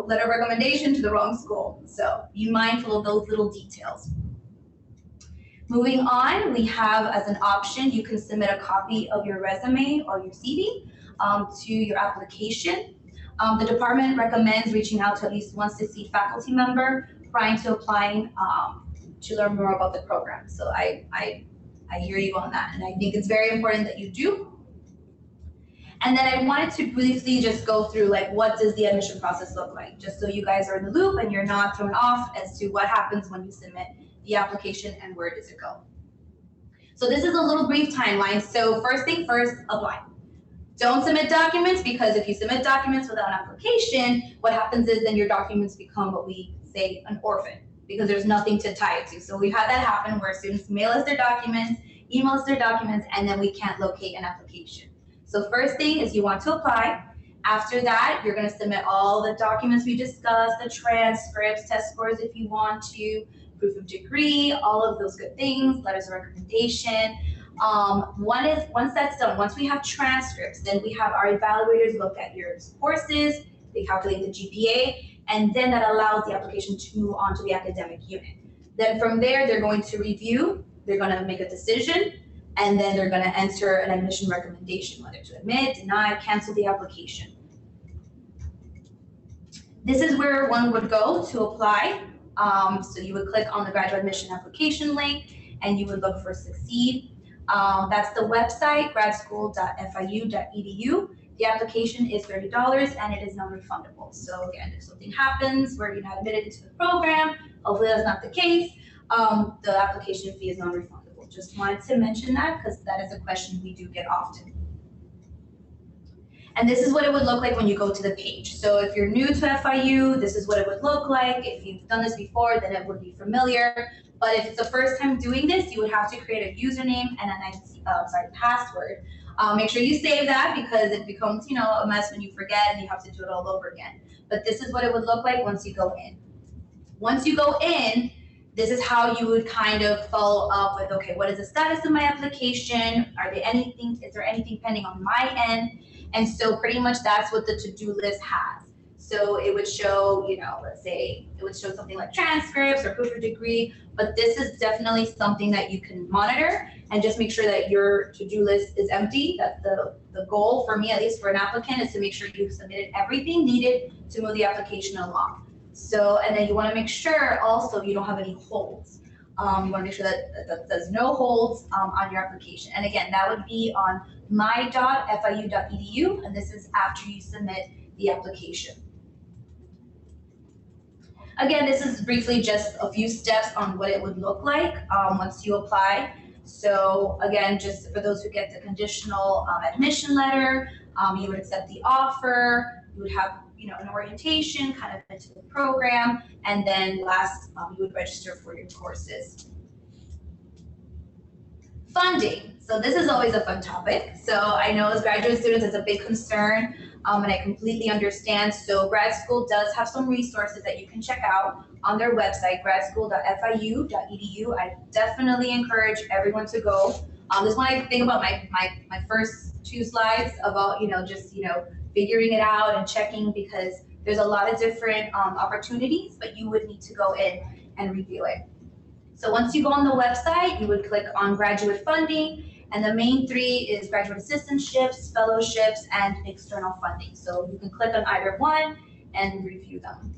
letter of recommendation to the wrong school. So be mindful of those little details. Moving on, we have as an option, you can submit a copy of your resume or your CV to your application. The department recommends reaching out to at least one succeed faculty member prior to applying to learn more about the program. So I hear you on that, and I think it's very important that you do. And then I wanted to briefly just go through like what does the admission process look like, just so you guys are in the loop and you're not thrown off as to what happens when you submit the application and where does it go. So this is a little brief timeline. So first thing first, apply. Don't submit documents, because if you submit documents without an application, what happens is then your documents become what we say an orphan, because there's nothing to tie it to. So we've had that happen where students mail us their documents, email us their documents, and then we can't locate an application. So first thing is you want to apply. After that, you're going to submit all the documents we discussed, the transcripts, test scores if you want to, proof of degree, all of those good things, letters of recommendation. Once that's done, once we have transcripts, then we have our evaluators look at your courses, they calculate the GPA, and then that allows the application to move on to the academic unit. Then from there, they're going to review, they're going to make a decision, and then they're going to enter an admission recommendation, whether to admit, deny, cancel the application. This is where one would go to apply. So you would click on the graduate admission application link and you would look for Succeed. That's the website, gradschool.fiu.edu. The application is $30 and it is non-refundable. So again, if something happens where you're not admitted into the program, hopefully that's not the case, the application fee is non-refundable. Just wanted to mention that because that is a question we do get often. And this is what it would look like when you go to the page. So if you're new to FIU, this is what it would look like. If you've done this before, then it would be familiar. But if it's the first time doing this, you would have to create a username and a password. Make sure you save that because it becomes, a mess when you forget and you have to do it all over again. But this is what it would look like once you go in. Once you go in, this is how you would kind of follow up with, okay, what is the status of my application? Is there anything pending on my end? And so pretty much that's what the to-do list has. So it would show, let's say it would show something like transcripts or proof of degree, but this is definitely something that you can monitor and just make sure that your to-do list is empty. That's the goal for me, at least for an applicant, is to make sure you've submitted everything needed to move the application along. So, and then you want to make sure also you don't have any holds. You want to make sure that there's no holds on your application. And again, that would be on my.fiu.edu, and this is after you submit the application. Again, this is briefly just a few steps on what it would look like once you apply. So again, just for those who get the conditional admission letter, you would accept the offer, you would have an orientation kind of into the program, and then last, you would register for your courses. Funding. So this is always a fun topic. So I know as graduate students, it's a big concern, and I completely understand. So grad school does have some resources that you can check out on their website, gradschool.fiu.edu. I definitely encourage everyone to go. This one I think about my first two slides about, figuring it out and checking, because there's a lot of different opportunities, but you would need to go in and review it. So once you go on the website, you would click on graduate funding, and the main three is graduate assistantships, fellowships, and external funding. So you can click on either one and review them.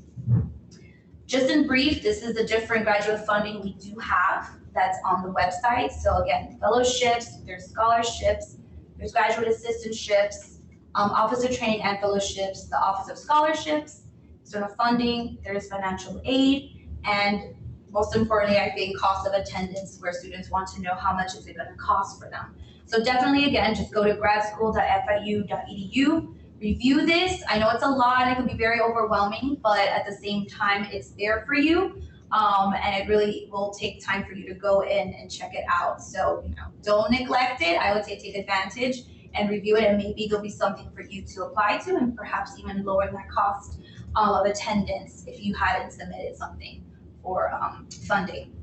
Just in brief, this is the different graduate funding we do have that's on the website. So again, fellowships, there's scholarships, there's graduate assistantships, Office of Training and Fellowships, the Office of Scholarships, external funding, there's financial aid, and most importantly, I think cost of attendance, where students want to know how much is it going to cost for them. So definitely, again, just go to gradschool.fiu.edu, review this. I know it's a lot and it can be very overwhelming, but at the same time, it's there for you. And it really will take time for you to go in and check it out. So, don't neglect it. I would say take advantage and review it, and maybe there'll be something for you to apply to, and perhaps even lower that cost of attendance if you hadn't submitted something for funding.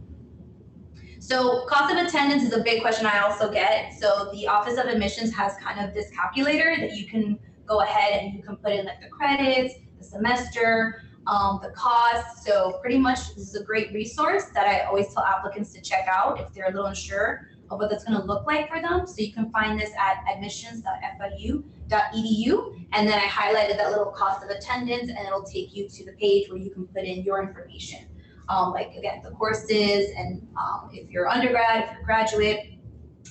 So cost of attendance is a big question I also get. So the Office of Admissions has kind of this calculator that you can go ahead and you can put in like the credits, the semester, the cost. So pretty much this is a great resource that I always tell applicants to check out if they're a little unsure of what that's going to look like for them. So you can find this at admissions.fiu.edu. And then I highlighted that little cost of attendance, and it'll take you to the page where you can put in your information. Like again, the courses, and if you're undergrad, if you're graduate,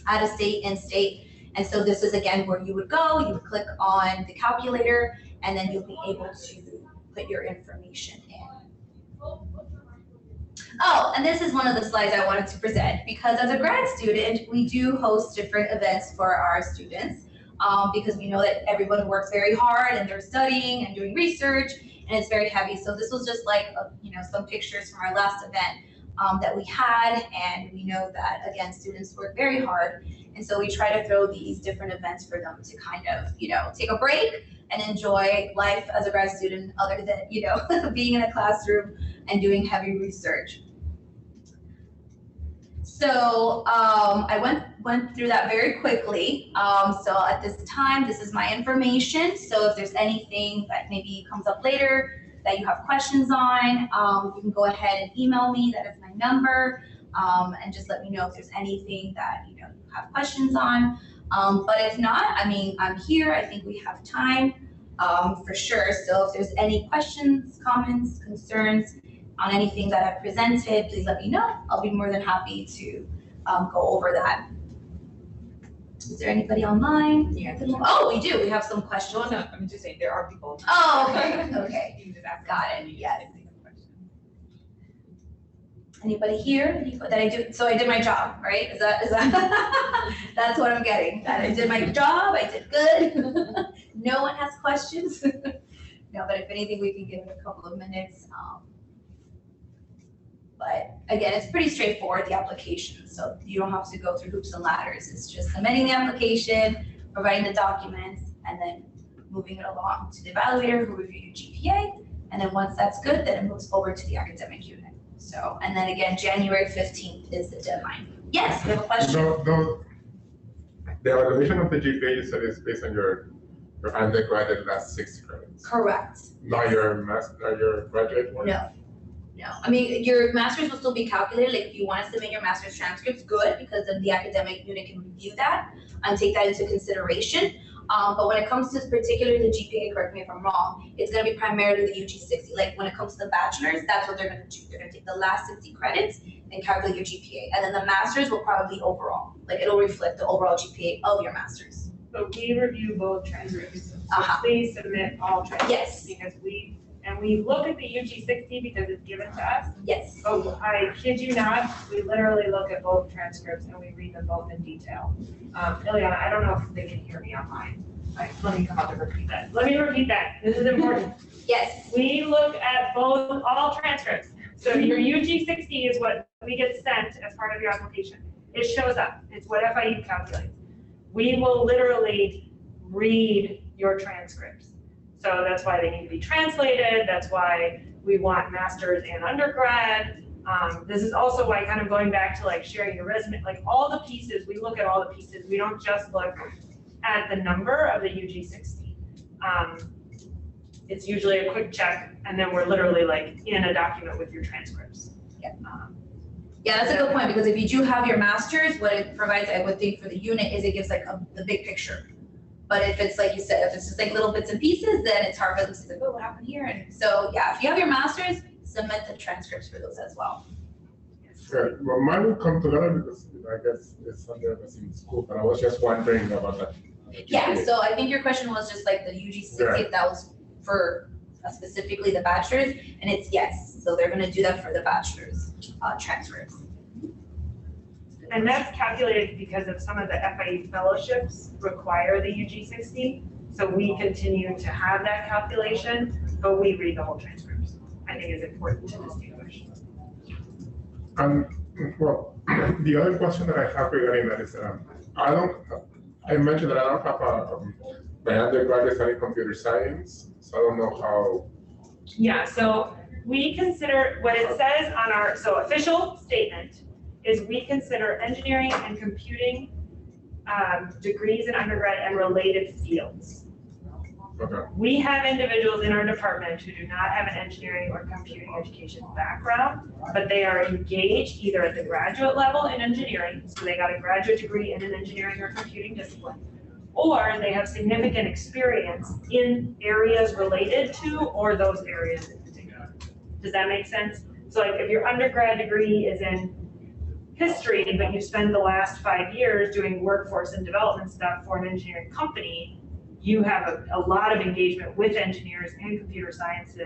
out of state, in state. And so this is again where you would go, you would click on the calculator, and then you'll be able to put your information in. Oh, and this is one of the slides I wanted to present, because as a grad student, we do host different events for our students, because we know that everyone works very hard and they're studying and doing research, and it's very heavy. So this was just like, some pictures from our last event that we had, and we know that, again, students work very hard. And so we try to throw these different events for them to kind of, take a break and enjoy life as a grad student, other than, being in a classroom and doing heavy research. So I went through that very quickly. So at this time, this is my information. So if there's anything that maybe comes up later that you have questions on, you can go ahead and email me. That is my number. And just let me know if there's anything that you have questions on. But if not, I mean, I'm here. I think we have time for sure. So if there's any questions, comments, concerns on anything that I've presented, please let me know. I'll be more than happy to go over that. Is there anybody online? Yeah. Oh, we do. We have some questions. Well, no, I'm just saying there are people. Oh, okay. Okay. You can just ask Got them. it. Yes. Anybody here that I do? So I did my job, right? Is that that's what I'm getting? That I did my job. I did good. No one has questions. No, but if anything, we can give it a couple of minutes. But again, it's pretty straightforward, the application. So you don't have to go through hoops and ladders. It's just submitting the application, providing the documents, and then moving it along to the evaluator who review your GPA. And then once that's good, then it moves over to the academic unit. So, and then again, January 15th is the deadline. Yes, you have a question? The evaluation of the GPA, you said, is based on your undergraduate last 6 credits. Correct. Not your graduate one? No. No, I mean, your master's will still be calculated. Like if you want to submit your master's transcripts, good, because then the academic unit can review that and take that into consideration. But when it comes to particularly the GPA, correct me if I'm wrong, it's going to be primarily the UG 60. Like when it comes to the bachelor's, that's what they're going to do. They're going to take the last 60 credits and calculate your GPA. And then the master's will probably be overall. Like it'll reflect the overall GPA of your master's. So we review both transcripts. So please submit all transcripts. Yes. Because we look at the UG 60 because it's given to us. Yes. Oh, I kid you not, we literally look at both transcripts and we read them both in detail. Ileana, I don't know if they can hear me online. Let me come up and repeat that. Let me repeat that. This is important. Yes. We look at all transcripts. So your UG 60 is what we get sent as part of your application. It shows up. It's what FIU calculates. We will literally read your transcripts. So that's why they need to be translated. That's why we want masters and undergrad. This is also why, kind of going back to like sharing your resume, like all the pieces, we look at all the pieces. We don't just look at the number of the UG 60. It's usually a quick check, and then we're literally like in a document with your transcripts. Yeah. Yeah, that's a good point, because if you do have your master's, what it provides, I would think, for the unit is it gives like the big picture. But if it's like you said, if it's just like little bits and pieces, then it's hard for them to say, oh, what happened here? And so, yeah, if you have your master's, submit the transcripts for those as well. Sure. Well, mine will come together because I guess it's under the same school, but I was just wondering about that. Yeah, so I think your question was just like the UG 60, if that was for specifically the bachelor's, and it's yes. So they're gonna do that for the bachelor's transfers. And that's calculated because of some of the FIU fellowships require the UG 60. So we continue to have that calculation, but we read the whole transcripts. I think is important to distinguish. Well, the other question that I have regarding that is, I mentioned that I don't have my undergraduate studying computer science, so I don't know how. Yeah, so we consider what it says on our, official statement is we consider engineering and computing degrees in undergrad and related fields. Okay. We have individuals in our department who do not have an engineering or computing education background, but they are engaged either at the graduate level in engineering, so they got a graduate degree in an engineering or computing discipline, or they have significant experience in areas related to or those areas in particular. Does that make sense? So like if your undergrad degree is in history, but you spend the last 5 years doing workforce and development stuff for an engineering company, you have a lot of engagement with engineers and computer scientists,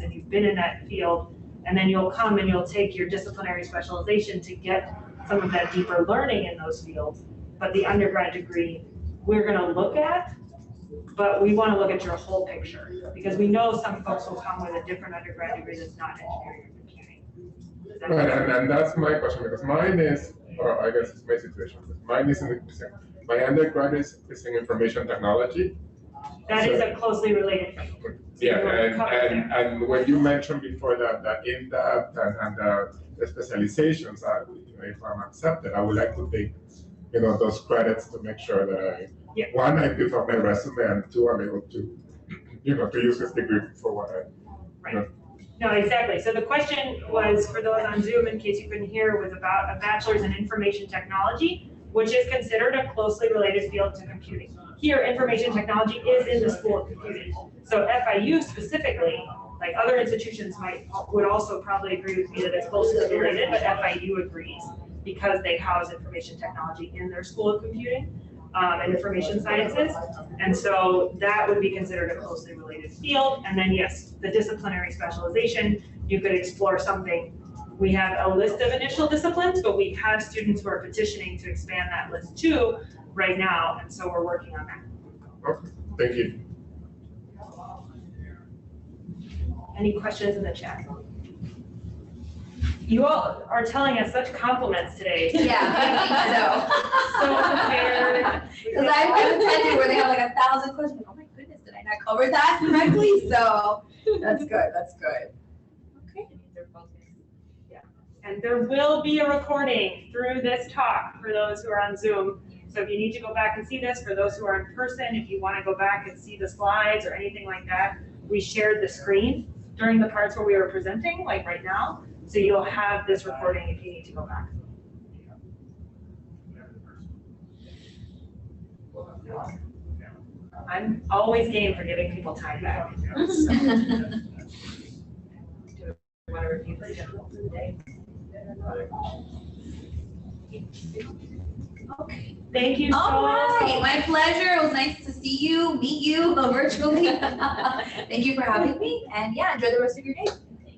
and you've been in that field, and then you'll come and you'll take your disciplinary specialization to get some of that deeper learning in those fields. But the undergrad degree, we're gonna look at, but we wanna look at your whole picture, because we know some folks will come with a different undergrad degree that's not engineering or computing. Does that make Right, sense? and that's my question, because mine is, or I guess it's my situation, but mine is in the same. My undergrad is in information technology. That is a closely related field. Yeah, You're covered and when you mentioned before that the in-depth and the specializations, if I'm accepted, I would like to take, those credits to make sure that Yeah. one, I build up my resume, and two, I'm able to, to use this degree for what I. Right. No, exactly. So the question was, for those on Zoom, in case you couldn't hear, was about a bachelor's in information technology, which is considered a closely related field to computing. Here, information technology is in the School of Computing. So FIU specifically, like other institutions would also probably agree with me that it's closely related, but FIU agrees because they house information technology in their School of Computing and information sciences. And so that would be considered a closely related field. And then yes, the disciplinary specialization, you could explore something. We have a list of initial disciplines, but we have students who are petitioning to expand that list too right now, and so we're working on that. Okay, thank you. Any questions in the chat? You all are telling us such compliments today. Yeah, I So prepared. Because I've attended where they have like 1,000 questions. Oh my goodness, did I not cover that correctly? So that's good, that's good. Okay. And there will be a recording through this talk for those who are on Zoom. So if you need to go back and see this, for those who are in person, if you want to go back and see the slides or anything like that, we shared the screen during the parts where we were presenting, like right now. So you'll have this recording if you need to go back. I'm always game for giving people time back. So, do you want to review the schedule for the day? Okay. Thank you so All right, much. my pleasure. It was nice to see you, meet you virtually. Thank you for having me, and yeah, enjoy the rest of your day.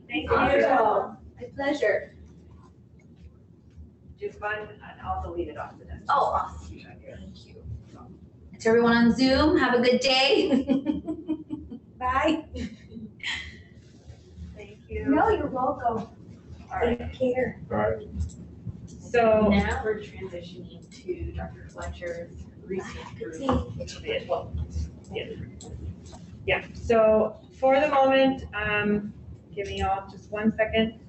Thank you. My pleasure. Do fun, and I'll delete it off the desk. Oh, awesome. Thank you. To everyone on Zoom, have a good day. Bye. Thank you. No, you're welcome. All right. Take care. All right. So Now we're transitioning to Dr. Fletcher's research group, which will be at 12. yeah, so for the moment, give me all just 1 second.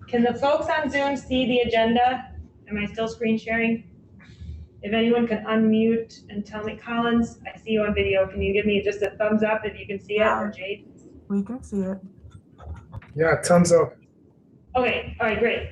Can the folks on Zoom see the agenda? Am I still screen sharing? If anyone can unmute and tell me, Collins, I see you on video. Can you give me just a thumbs up if you can see it, or Jade? We can see it. Yeah, thumbs up. Okay, all right, great.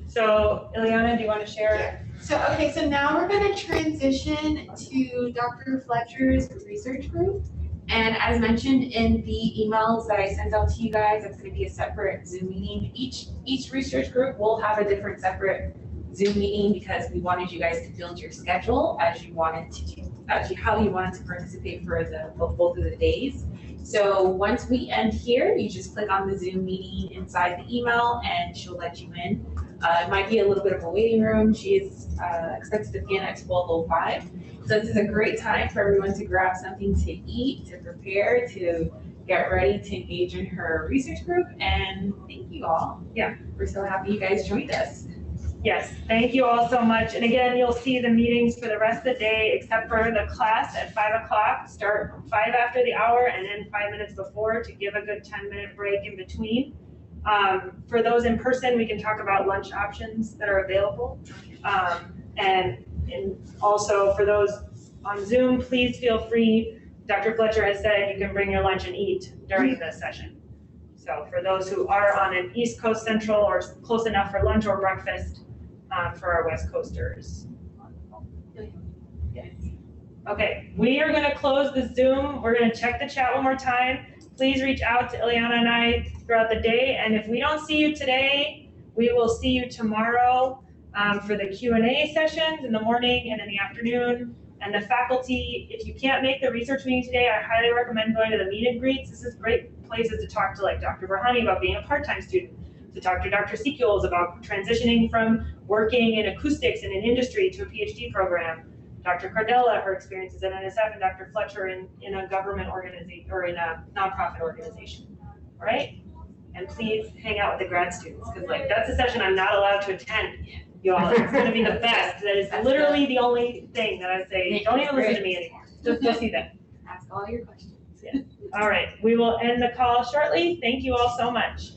So Ileana, do you want to share? So, okay, so now we're gonna transition to Dr. Fletcher's research group. And as mentioned in the emails that I sent out to you guys, it's gonna be a separate Zoom meeting. Each research group will have a different separate Zoom meeting because we wanted you guys to build your schedule as you wanted to, how you wanted to participate for both of the days. So once we end here, you just click on the Zoom meeting inside the email and she'll let you in. It might be a little bit of a waiting room. She is expected to begin at 12:05. So this is a great time for everyone to grab something to eat, to prepare, to get ready to engage in her research group. And thank you all. Yeah. We're so happy you guys joined us. Yes, thank you all so much. And again, you'll see the meetings for the rest of the day, except for the class at 5 o'clock, start 5 after the hour and then 5 minutes before to give a good 10-minute break in between. For those in person, we can talk about lunch options that are available. And also for those on Zoom, please feel free. Dr. Fletcher has said you can bring your lunch and eat during this session. So for those who are on an East Coast Central or close enough for lunch or breakfast, for our West Coasters. Okay, we are gonna close the Zoom. We're gonna check the chat one more time. Please reach out to Ileana and I throughout the day. And if we don't see you today, we will see you tomorrow for the Q&A sessions in the morning and in the afternoon. And the faculty, if you can't make the research meeting today, I highly recommend going to the meet and greets. This is great places to talk to like Dr. Burhani about being a part-time student, to talk to Dr. Sekules about transitioning from working in acoustics in an industry to a PhD program, Dr. Cardella, her experiences at NSF, and Dr. Fletcher in a government organization or in a nonprofit organization, all right? And please hang out with the grad students, because like that's a session I'm not allowed to attend. Y'all, it's gonna be the best. That is literally the only thing that I say, don't even listen to me anymore. Just go see them. Ask all your questions. Yeah. All right, we will end the call shortly. Thank you all so much.